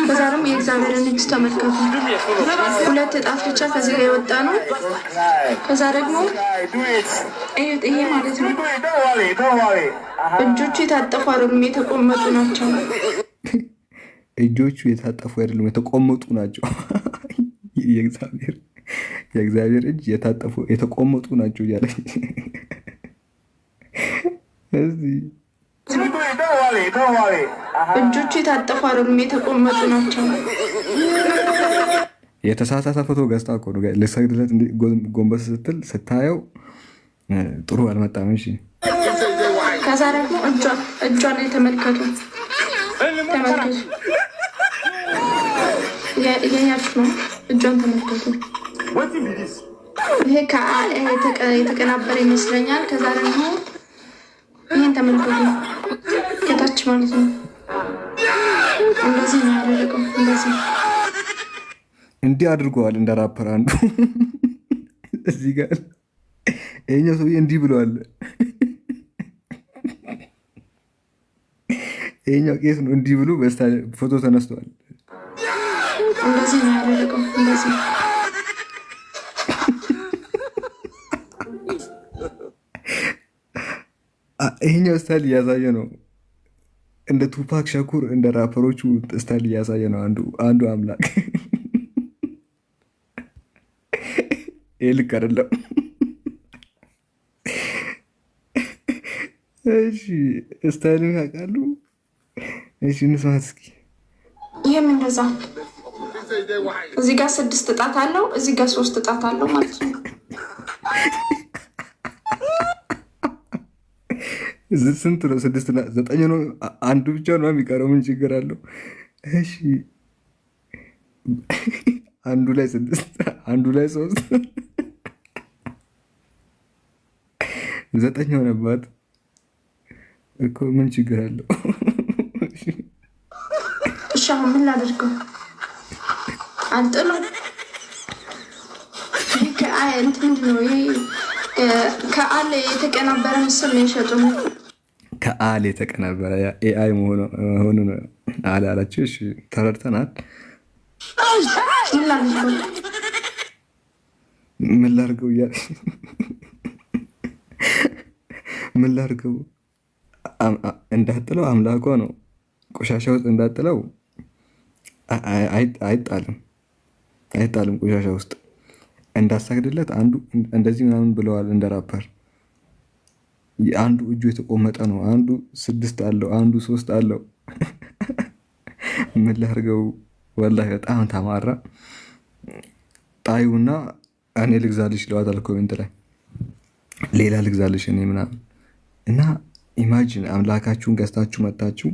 ከዛ ደግሞ የእግዚአብሔርን እጅ ተመልከቱ። ሁለት እጣት ብቻ ከዚህ ጋር የወጣ ነው። ከዛ ደግሞ እዩት፣ ይሄ ማለት ነው እጆቹ የታጠፉ አይደሉም፣ የተቆመጡ ናቸው። እጆቹ የታጠፉ አይደሉም፣ የተቆመጡ ናቸው። የእግዚአብሔር እጅ የታጠፉ የተቆመጡ ናቸው እያለች እጆቹ የታጠፉ አይደሉም፣ የተቆመጡ ናቸው። የተሳሳተ ፎቶ ገዝታ እኮ ነው ልሰግድለት ጎንበስ ስትል ስታየው ጥሩ አልመጣም። እሺ ከዛ ደግሞ እጇን ተመልከቱ። እያያችሁ ነው። እጇን ተመልከቱ። ይሄ የተቀናበረ ይመስለኛል። ከዛ ደግሞ ይሄን ተመልከቱ ከታች ማለት ነው። እንደዚህ ነው ያደረገው። እንደዚህ እንዲህ አድርገዋል። እንደ ራፐር አንዱ እዚህ ጋር ይሄኛው ሰውዬ እንዲህ ብለዋል። ይሄኛው ቄስ ነው እንዲህ ብሎ ፎቶ ተነስተዋል። እንደዚህ ነው ያደረገው። እንደዚህ ይሄኛው ስታይል እያሳየ ነው። እንደ ቱፓክ ሸኩር እንደ ራፐሮቹ ስታይል እያሳየ ነው። አንዱ አምላክ ይሄ ልክ አይደለም። እሺ ስታይልን ያውቃሉ። እሺ እንስማት እስኪ። ይሄም እንደዛ እዚህ ጋር 6 እጣት አለው፣ እዚህ ጋር 3 እጣት አለው ማለት ነው። ስንት ነው? 6 እና 9 ነው። አንዱ ብቻ ነው የሚቀረው። ምን ችግር አለው? እሺ አንዱ ላይ 6 አንዱ ላይ 3 9 ሆነባት እኮ ምን ችግር አለው? እሺ አሁን ምን ላድርገው? አንጥለው ከአለ የተቀናበረ ምስል ነው የሸጡት። ከአል የተቀናበረ ኤአይ መሆኑን አለ አላችሁ። እሺ ተረድተናል። ምን ላድርገው እያለ ምን ላድርገው እንዳጥለው አምላኳ ነው። ቆሻሻ ውስጥ እንዳጥለው አይጣልም ቆሻሻ ውስጥ እንዳሳግድለት አንዱ እንደዚህ ምናምን ብለዋል። እንደ ራፐር አንዱ እጁ የተቆመጠ ነው፣ አንዱ 6 አለው፣ አንዱ 3 አለው። ምን ላድርገው ወላሂ በጣም ተማራ። ጣዩና እኔ ልግዛልሽ ለዋታል ኮሜንት ላይ ሌላ ልግዛልሽ እኔ ምናምን እና ኢማጂን አምላካችሁን ገዝታችሁ መጣችሁ።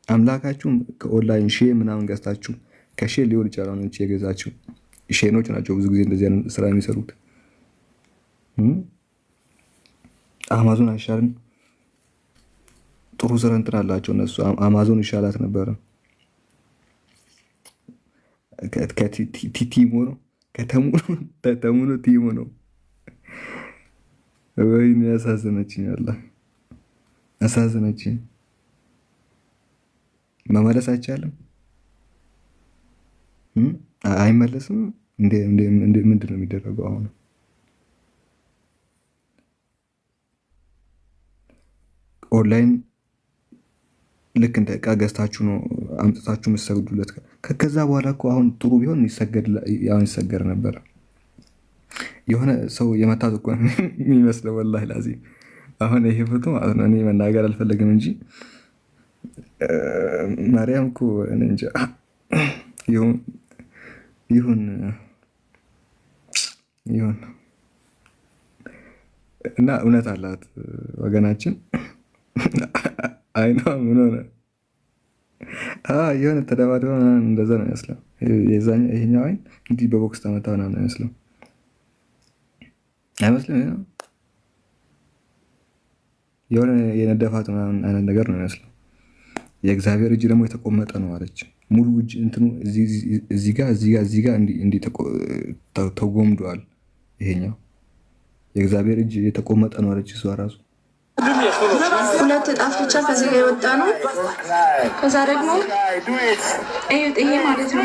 አምላካችሁን ከኦንላይን ሼ ምናምን ገዝታችሁ ከሼ ሊሆን ይችላል እንጂ የገዛችሁ ሼኖች ናቸው ብዙ ጊዜ እንደዚህ አይነት ስራ የሚሰሩት። አማዞን አይሻልም? ጥሩ ስራ እንትን አላቸው እነሱ። አማዞን ይሻላት ነበረ። ከቲቲሞ ነው ከተሙ ነው ቲሞ ነው። ወይኔ ያሳዘነችኝ፣ አላህ ያሳዘነችኝ። መመለስ አይቻልም፣ አይመለስም። ምንድን ነው የሚደረገው አሁን? ኦንላይን ልክ እንደ ዕቃ ገዝታችሁ ነው አምጥታችሁ የምትሰግዱለት። ከዛ በኋላ እኮ አሁን ጥሩ ቢሆን ይሰገድ ነበረ። የሆነ ሰው የመታት እኮ የሚመስለው ወላሂ ላዚም። አሁን ይሄ ፎቶ ማለት ነው እኔ መናገር አልፈለግም እንጂ ማርያም እኮ እንጃ ይሁን እና እውነት አላት ወገናችን። አይኗ ምን ሆነ? የሆነ ተደባድባ እንደዛ ነው ይመስለው። ይሄኛው አይን እንዲህ በቦክስ ተመታ ነው ይመስለው አይመስልም? የሆነ የነደፋት ምናምን አይነት ነገር ነው ይመስለው። የእግዚአብሔር እጅ ደግሞ የተቆመጠ ነው አለች። ሙሉ እጅ እንትኑ እዚህ ጋር እንዲህ ተጎምዷል። ይሄኛው የእግዚአብሔር እጅ የተቆመጠ ነው አለች እሷ ራሱ። 2 ጣት ብቻ ከዚህ ጋር የወጣ ነው። ከዛ ደግሞ እዩት፣ ይሄ ማለት ነው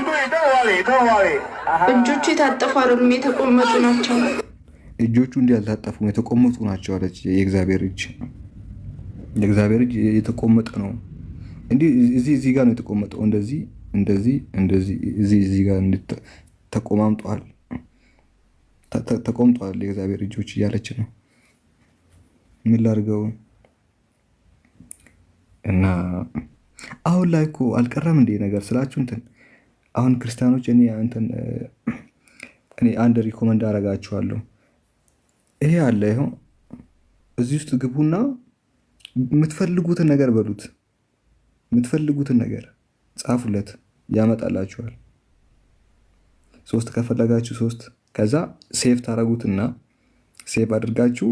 እጆቹ የታጠፉ አይደሉም፣ የተቆመጡ ናቸው። እጆቹ እንዲህ አልታጠፉም፣ የተቆመጡ ናቸው አለች። የእግዚአብሔር እጅ የተቆመጠ ነው። እንዲህ እዚህ ጋር ነው የተቆመጠው። እንደዚህ እዚህ ጋር ተቆማምጧል፣ ተቆምጧል የእግዚአብሔር እጆች እያለች ነው። ምን ላድርገው? እና አሁን ላይ እኮ አልቀረም እንደ ነገር ስላችሁ እንትን አሁን ክርስቲያኖች እኔ አንድ ሪኮመንድ አደርጋችኋለሁ። ይሄ አለ ይኸው እዚህ ውስጥ ግቡና የምትፈልጉትን ነገር በሉት፣ የምትፈልጉትን ነገር ጻፉለት፣ ያመጣላችኋል። 3 ከፈለጋችሁ 3 ከዛ ሴቭ ታረጉትና ሴቭ አድርጋችሁ